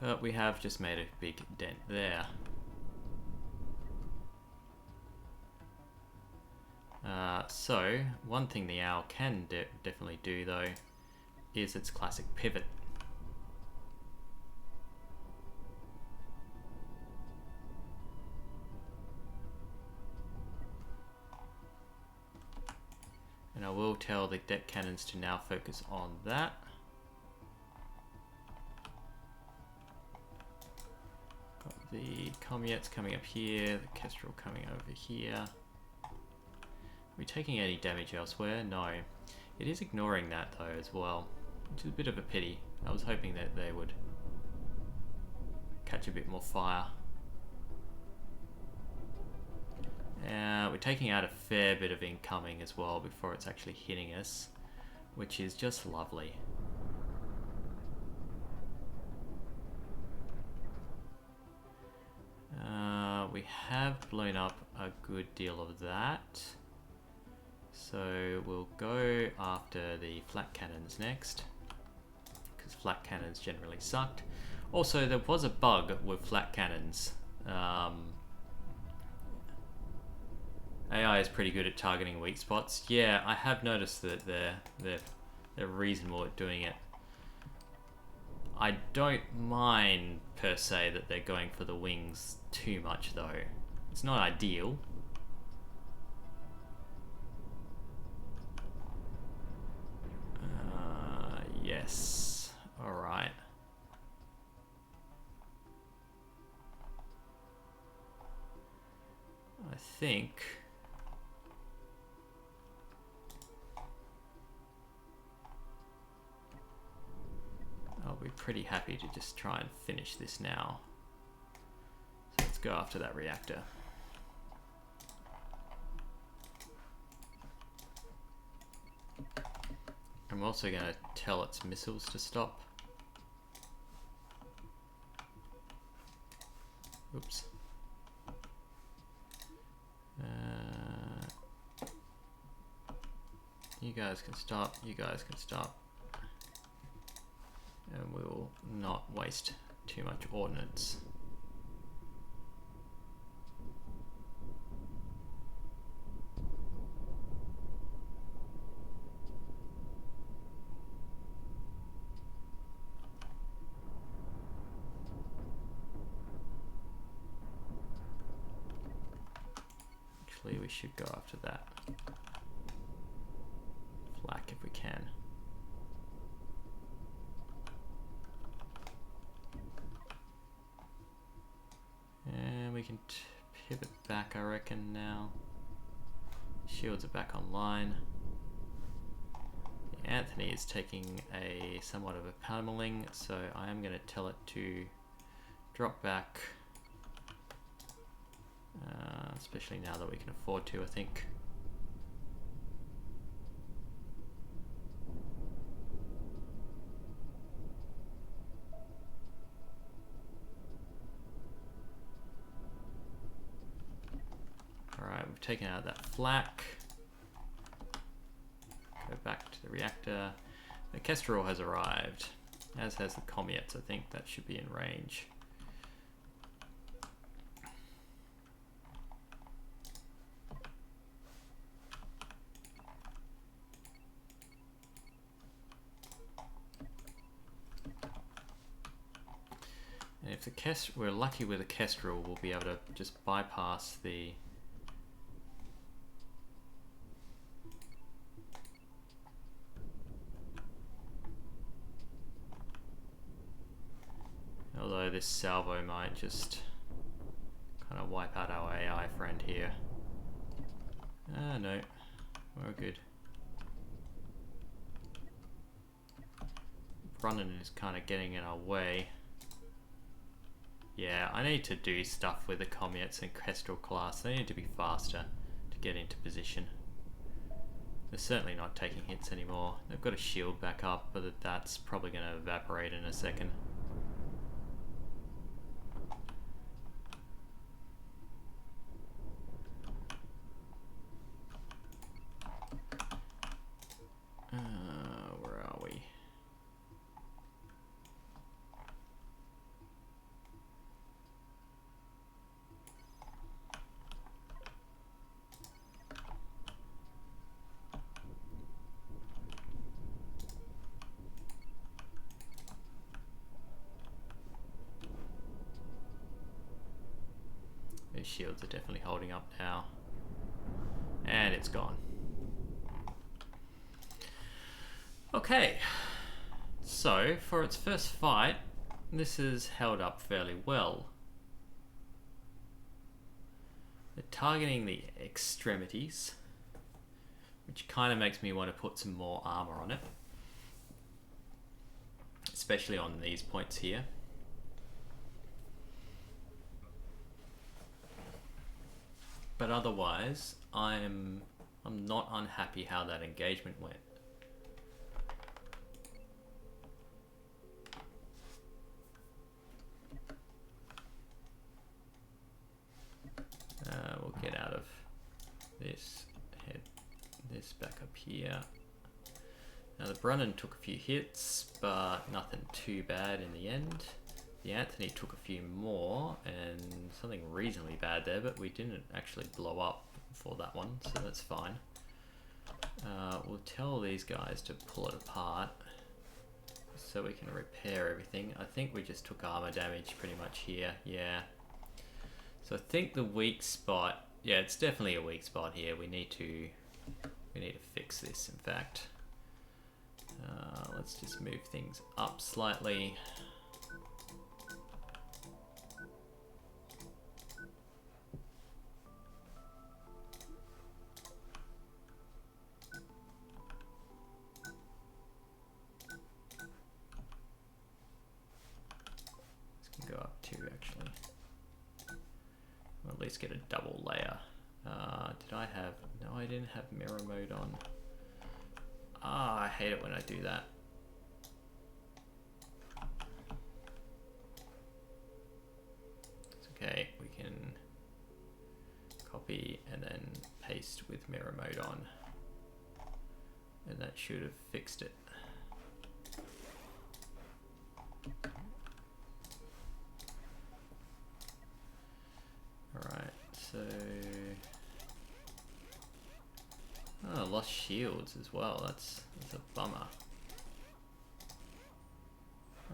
But we have just made a big dent there. So, one thing the owl can definitely do though, is its classic pivot. And I will tell the deck cannons to now focus on that. Got the Comets coming up here, the Kestrel coming over here. Are we taking any damage elsewhere? No. It is ignoring that though as well, which is a bit of a pity. I was hoping that they would catch a bit more fire. We're taking out a fair bit of incoming as well before it's actually hitting us, which is just lovely. We have blown up a good deal of that, so we'll go after the flak cannons next, because flak cannons generally sucked. Also, there was a bug with flak cannons. AI is pretty good at targeting weak spots. Yeah, I have noticed that they're reasonable at doing it. I don't mind per se that they're going for the wings too much though. It's not ideal. Yes. Alright. I think... I'll be pretty happy to just try and finish this now. So let's go after that reactor. I'm also going to tell its missiles to stop. Oops. You guys can stop, you guys can stop. And we'll not waste too much ordnance. Actually, we should go after that flak if we can. And we can pivot back, I reckon, now. Shields are back online. The Anthony is taking a somewhat of a pummeling, so I am going to tell it to drop back. Especially now that we can afford to, I think. we've taken out that flak. Go back to the reactor. The Kestrel has arrived, as has the Comets. I think that should be in range. And if the we're lucky with the Kestrel, we'll be able to just bypass the although this salvo might just kind of wipe out our AI friend here. Ah, no, we're good. Running is kind of getting in our way. Yeah, I need to do stuff with the Comets and Kestrel class. They need to be faster to get into position. They're certainly not taking hits anymore. They've got a shield back up, but that's probably going to evaporate in a second. Where are we? These shields are definitely holding up now. And it's gone. Okay, so for its first fight, this has held up fairly well. They're targeting the extremities, which kind of makes me want to put some more armor on it, especially on these points here. But otherwise, I'm not unhappy how that engagement went. We'll get out of this, head this back up here. Now the Brennan took a few hits, but nothing too bad in the end. The Anthony took a few more and something reasonably bad there, but we didn't actually blow up for that one, so that's fine. We'll tell these guys to pull it apart so we can repair everything. I think we just took armor damage pretty much here, yeah. So I think the weak spot, yeah, it's definitely a weak spot here. We need to fix this, in fact. Let's just move things up slightly. This can go up too, actually. Or at least get a double layer. Did I have... No, I didn't have mirror mode on. Ah, I hate it when I do that. It's okay, we can copy and then paste with mirror mode on. And that should have fixed it. Alright, so... Oh, lost shields as well. That's a bummer.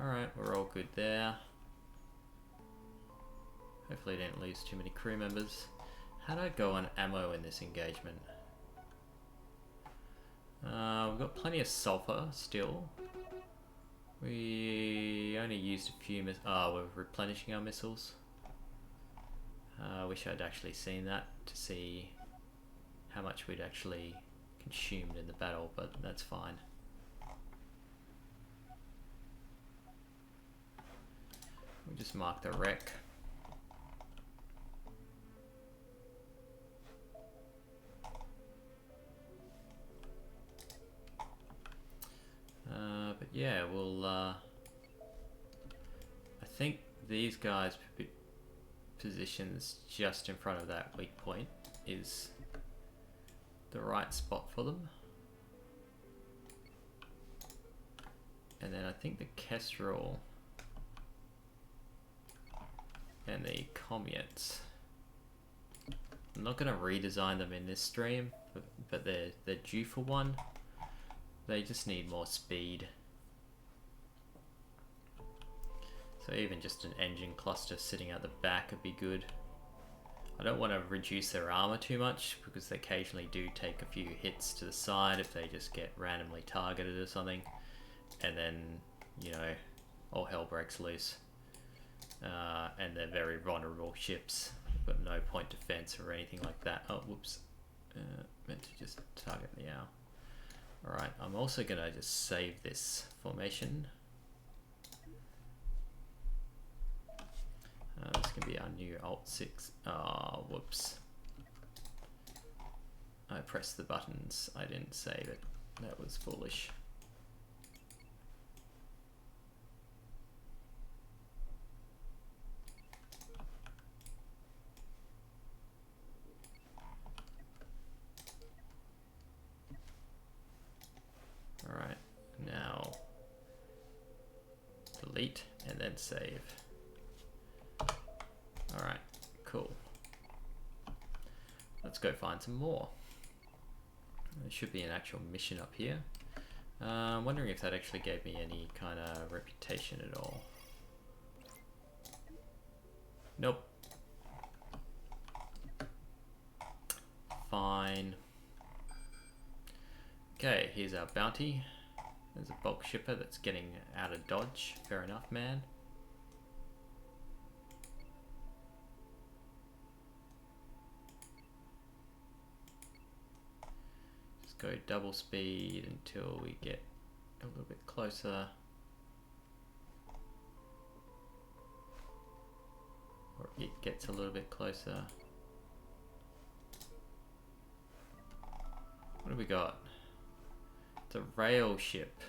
Alright, we're all good there. Hopefully didn't lose too many crew members. How'd I go on ammo in this engagement? We've got plenty of sulfur still. We only used a few we're replenishing our missiles. I wish I'd actually seen that to see how much we'd actually consumed in the battle, but that's fine. We'll just mark the wreck. But yeah, we'll I think these guys positions just in front of that weak point. is the right spot for them. And then I think the Kestrel and the Commutes, I'm not going to redesign them in this stream, but they're due for one. They just need more speed. So even just an engine cluster sitting at the back would be good. I don't want to reduce their armor too much because they occasionally do take a few hits to the side if they just get randomly targeted or something. And then, you know, all hell breaks loose. And they're very vulnerable ships. They've got no point defense or anything like that. Oh, whoops. Meant to just target the owl. Alright, I'm also going to just save this formation. This can be our new Alt 6. Oh, whoops. I pressed the buttons. I didn't save it. That was foolish. Alright, now delete and then save. Alright, cool. Let's go find some more. There should be an actual mission up here. I'm wondering if that actually gave me any kind of reputation at all. Nope. Fine. Okay, here's our bounty. There's a bulk shipper that's getting out of dodge. Fair enough, man. Just go double speed until we get a little bit closer. Or it gets a little bit closer. What do we got? The rail ship.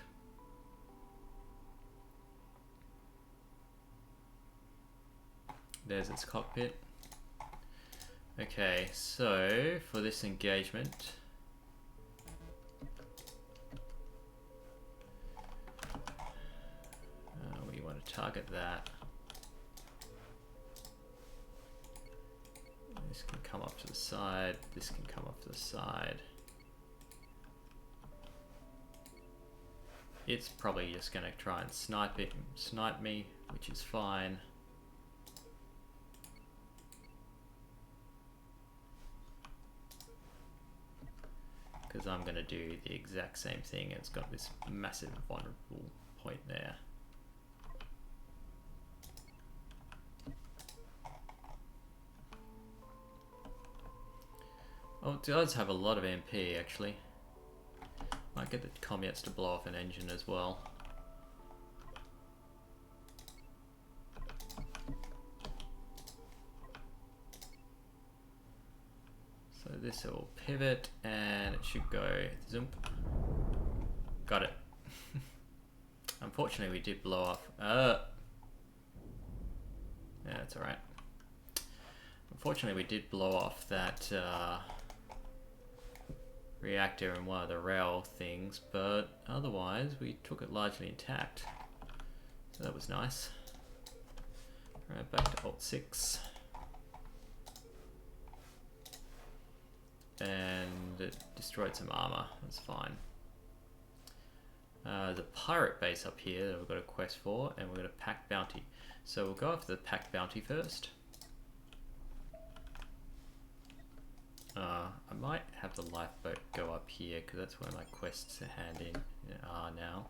There's its cockpit. Okay, so for this engagement, we want to target that. This can come up to the side. This can come up to the side. It's probably just going to try and snipe me, which is fine. Because I'm going to do the exact same thing. It's got this massive vulnerable point there. Oh, it does have a lot of MP actually. Might get the Commutes to blow off an engine as well. So this will pivot and it should go zoom. Got it. Unfortunately we did blow off. Yeah, that's alright. Unfortunately we did blow off that reactor and one of the rail things, but otherwise we took it largely intact. So that was nice. Right, back to Alt 6. And it destroyed some armor, that's fine. The pirate base up here that we've got a quest for, and we're going to pack bounty. So we'll go after the pack bounty first. I might have the lifeboat go up here because that's where my quests to hand in are now.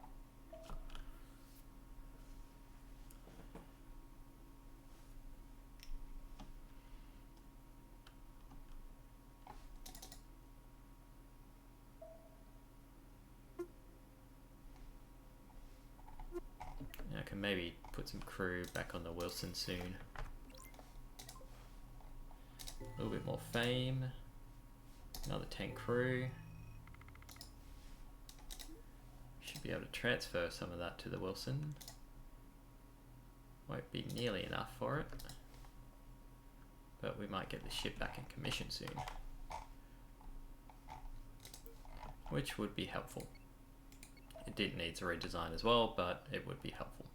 I can maybe put some crew back on the Wilson soon. A little bit more fame. Another 10 crew. Should be able to transfer some of that to the Wilson. Won't be nearly enough for it. But we might get the ship back in commission soon. which would be helpful. It did needs a redesign as well, but it would be helpful.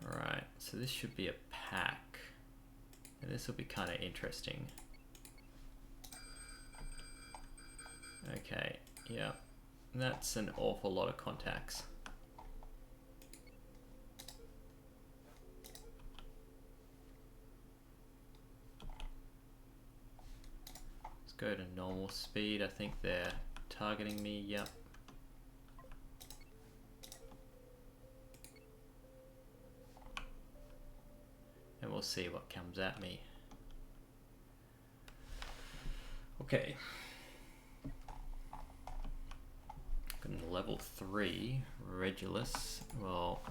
Alright, so this should be a pack. And this will be kind of interesting. Okay, yeah, that's an awful lot of contacts. Let's go to normal speed. I think they're targeting me, yep. And we'll see what comes at me. Okay. Level 3 Regulus. Well,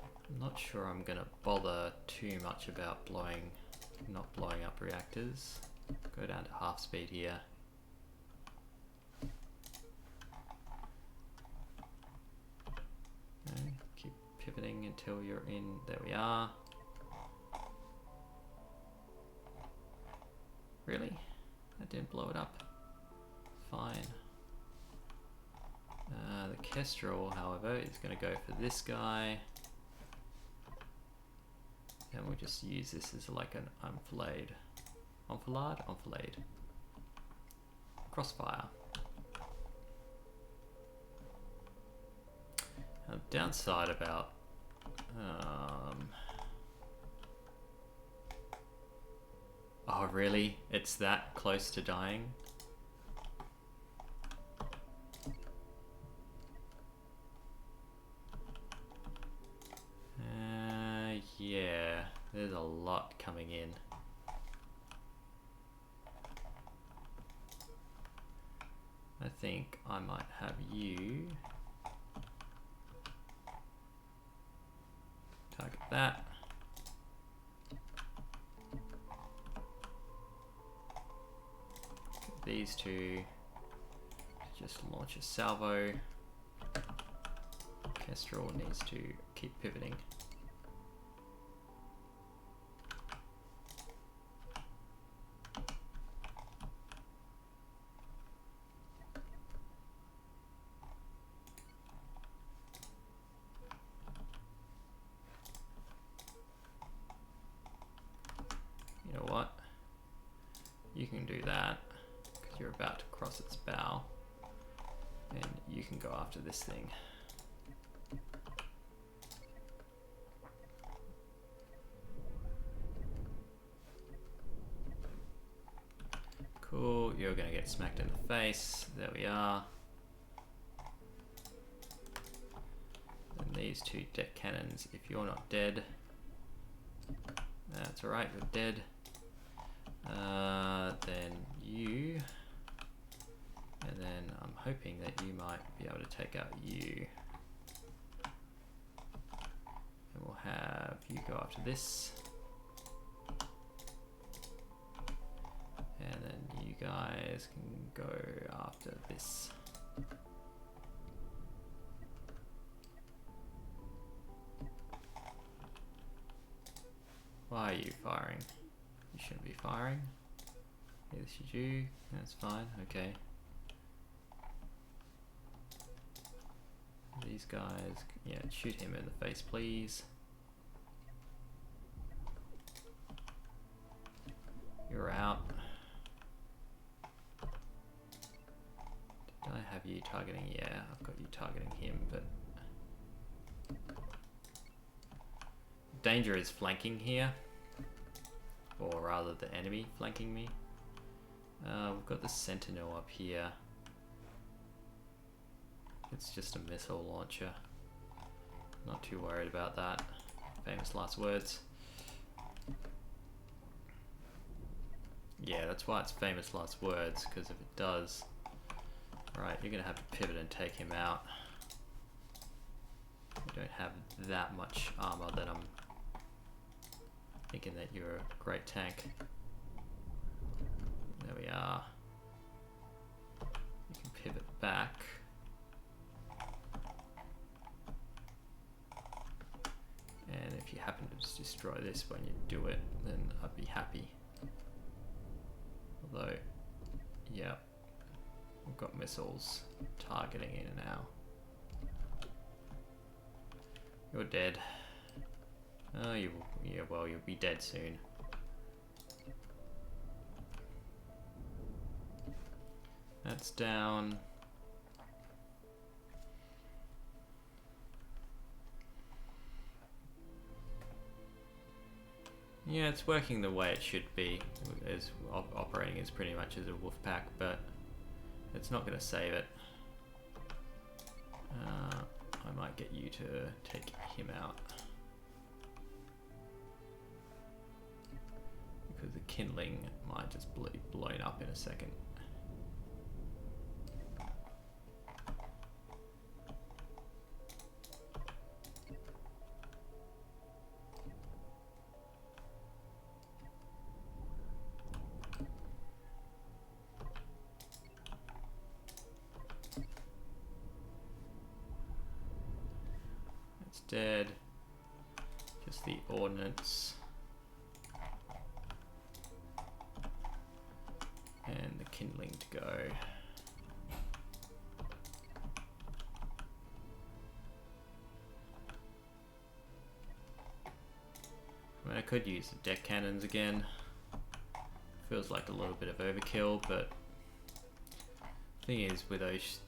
I'm not sure I'm gonna bother too much about not blowing up reactors. Go down to half speed here. Okay, keep pivoting until you're in. There we are. Really? That didn't blow it up. Fine. The Kestrel, however, is going to go for this guy. And we'll just use this as like an enfilade. Enfilade? Enfilade. Crossfire. Now, downside about... oh, really? It's that close to dying? Yeah, there's a lot coming in. I think I might have you target that. Get these two to just launch a salvo. Kestrel needs to keep pivoting. You know what? You can do that because you're about to cross its bow, and you can go after this thing. Cool, you're gonna get smacked in the face. There we are. And these two deck cannons, if you're not dead, that's alright, you're dead. Then you, and then I'm hoping that you might be able to take out you. And we'll have you go after this. And then you guys can go after this. Why are you firing? You shouldn't be firing. Neither should you. That's fine. Okay. These guys, yeah, shoot him in the face, please. You're out. Did I have you targeting? Yeah, I've got you targeting him, but danger is flanking here, or rather the enemy flanking me. We've got the Sentinel up here. It's just a missile launcher. Not too worried about that. Famous last words. Yeah, that's why it's famous last words, because if it does... Right, you're going to have to pivot and take him out. You don't have that much armor that I'm thinking that you're a great tank. There we are. You can pivot back. And if you happen to just destroy this when you do it, then I'd be happy. Although Yep. We've got missiles targeting in now. You're dead. Oh, yeah, well, you'll be dead soon. That's down. Yeah, it's working the way it should be. It's operating as pretty much as a wolf pack, but it's not going to save it. I might get you to take him out. Because the kindling might just be blown up in a second. Dead. Just the ordnance. And the kindling to go. I mean, I could use the deck cannons again. Feels like a little bit of overkill, but thing is, with those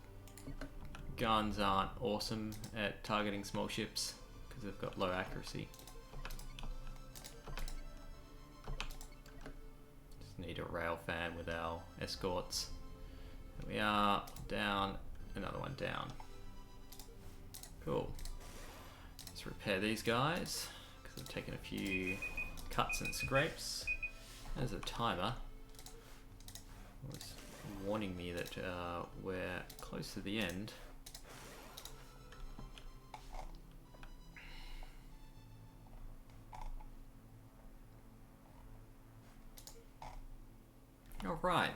guns aren't awesome at targeting small ships because they've got low accuracy. Just need a rail fan with our escorts. There we are, down, another one down. Cool. Let's repair these guys because I've taken a few cuts and scrapes. There's a timer. It was warning me that we're close to the end. All right.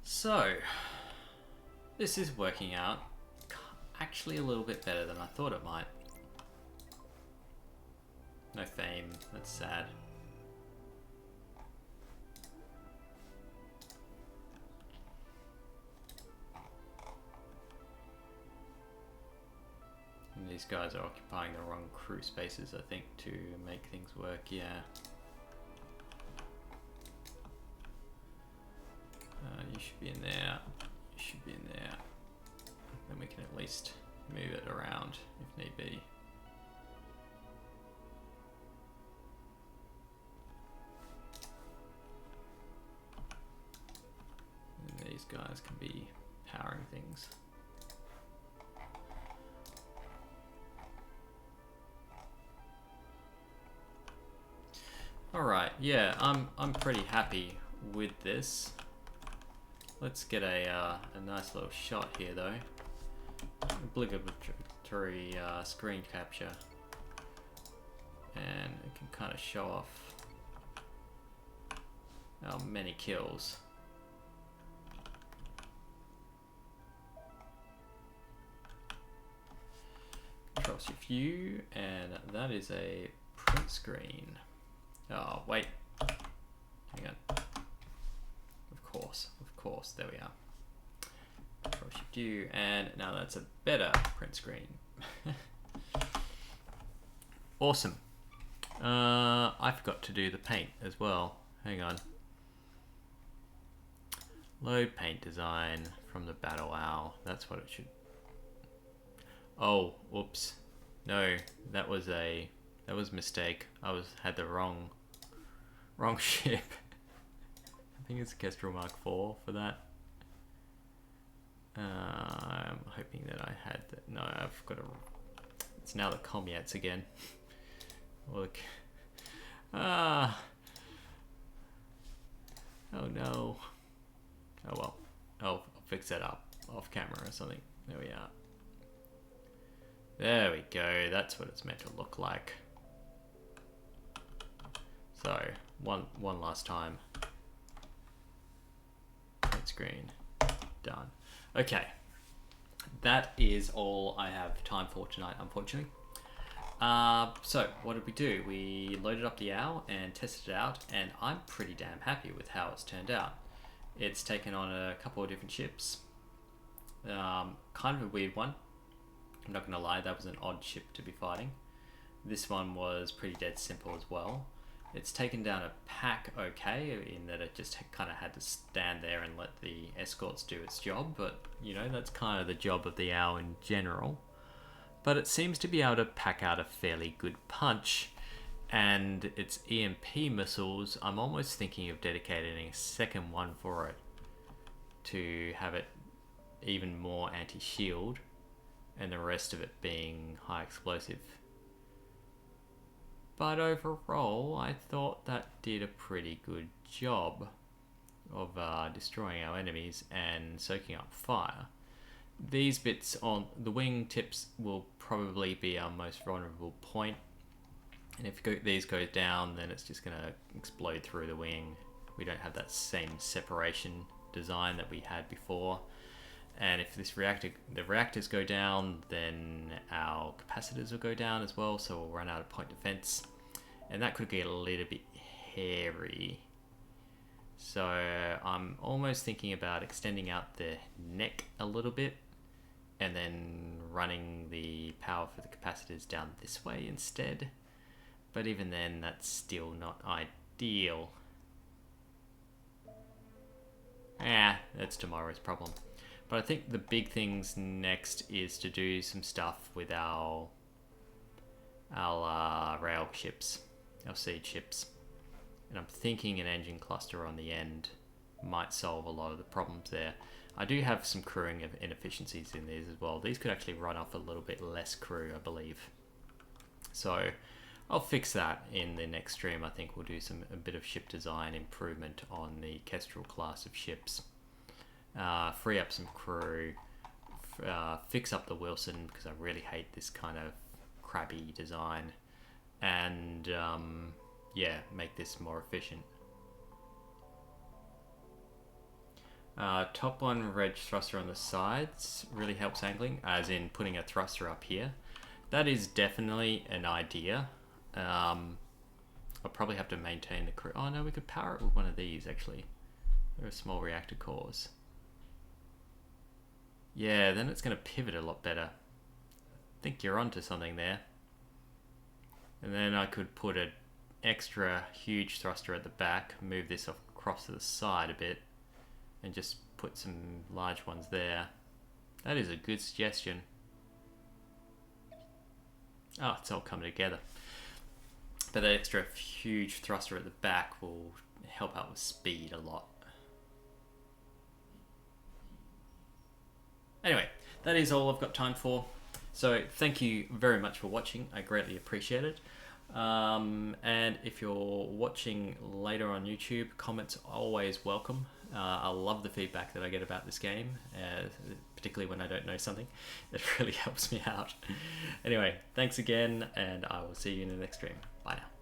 So, this is working out actually a little bit better than I thought it might. No fame, that's sad. And these guys are occupying the wrong crew spaces, I think, to make things work, yeah. You should be in there, you should be in there. Then we can at least move it around if need be. And these guys can be powering things. Alright, yeah, I'm pretty happy with this. Let's get a nice little shot here though. Obligatory screen capture. And it can kind of show off how many kills. Control Shift U, and that is a print screen. Oh, wait. Hang on. Of course, there we are. Control Shift U, and now that's a better print screen. Awesome. I forgot to do the paint as well. Hang on. Load paint design from the Battle Owl. That's what it should. Oh, whoops. No, that was a mistake. I had the wrong ship. I think it's Kestrel Mark IV for that. I'm hoping that I had that. No, I've got it's now the Comyats again. Look. Oh no. Oh well. I'll fix that up off camera or something. There we are. There we go. That's what it's meant to look like. So one last time. Print screen. Done. Okay. That is all I have time for tonight, unfortunately. So what did we do? We loaded up the owl and tested it out, and I'm pretty damn happy with how it's turned out. It's taken on a couple of different ships. Kind of a weird one. I'm not gonna lie, that was an odd ship to be fighting. This one was pretty dead simple as well. It's taken down a pack okay, in that it just kind of had to stand there and let the escorts do its job, but you know, that's kind of the job of the owl in general. But it seems to be able to pack out a fairly good punch, and its EMP missiles, I'm almost thinking of dedicating a second one for it to have it even more anti-shield, and the rest of it being high explosive. But overall, I thought that did a pretty good job of destroying our enemies and soaking up fire. These bits on the wing tips will probably be our most vulnerable point, and if these go down, then it's just going to explode through the wing. We don't have that same separation design that we had before. And if the reactors go down, then our capacitors will go down as well, so we'll run out of point defense. And that could get a little bit hairy. So I'm almost thinking about extending out the neck a little bit, and then running the power for the capacitors down this way instead. But even then, that's still not ideal. That's tomorrow's problem. But I think the big things next is to do some stuff with our rail ships, our siege ships. And I'm thinking an engine cluster on the end might solve a lot of the problems there. I do have some crewing of inefficiencies in these as well. These could actually run off a little bit less crew, I believe. So I'll fix that in the next stream. I think we'll do a bit of ship design improvement on the Kestrel class of ships. Free up some crew, fix up the Wilson, because I really hate this kind of crabby design, and yeah, make this more efficient. Top one reg thruster on the sides really helps angling, as in putting a thruster up here. That is definitely an idea. I'll probably have to maintain the crew. Oh no, we could power it with one of these actually. There are small reactor cores. Yeah, then it's going to pivot a lot better. I think you're onto something there. And then I could put an extra huge thruster at the back, move this across to the side a bit, and just put some large ones there. That is a good suggestion. Oh, it's all coming together. But that extra huge thruster at the back will help out with speed a lot. Anyway, that is all I've got time for. So thank you very much for watching. I greatly appreciate it. And if you're watching later on YouTube, comments are always welcome. I love the feedback that I get about this game, particularly when I don't know something. It really helps me out. Anyway, thanks again, and I will see you in the next stream. Bye now.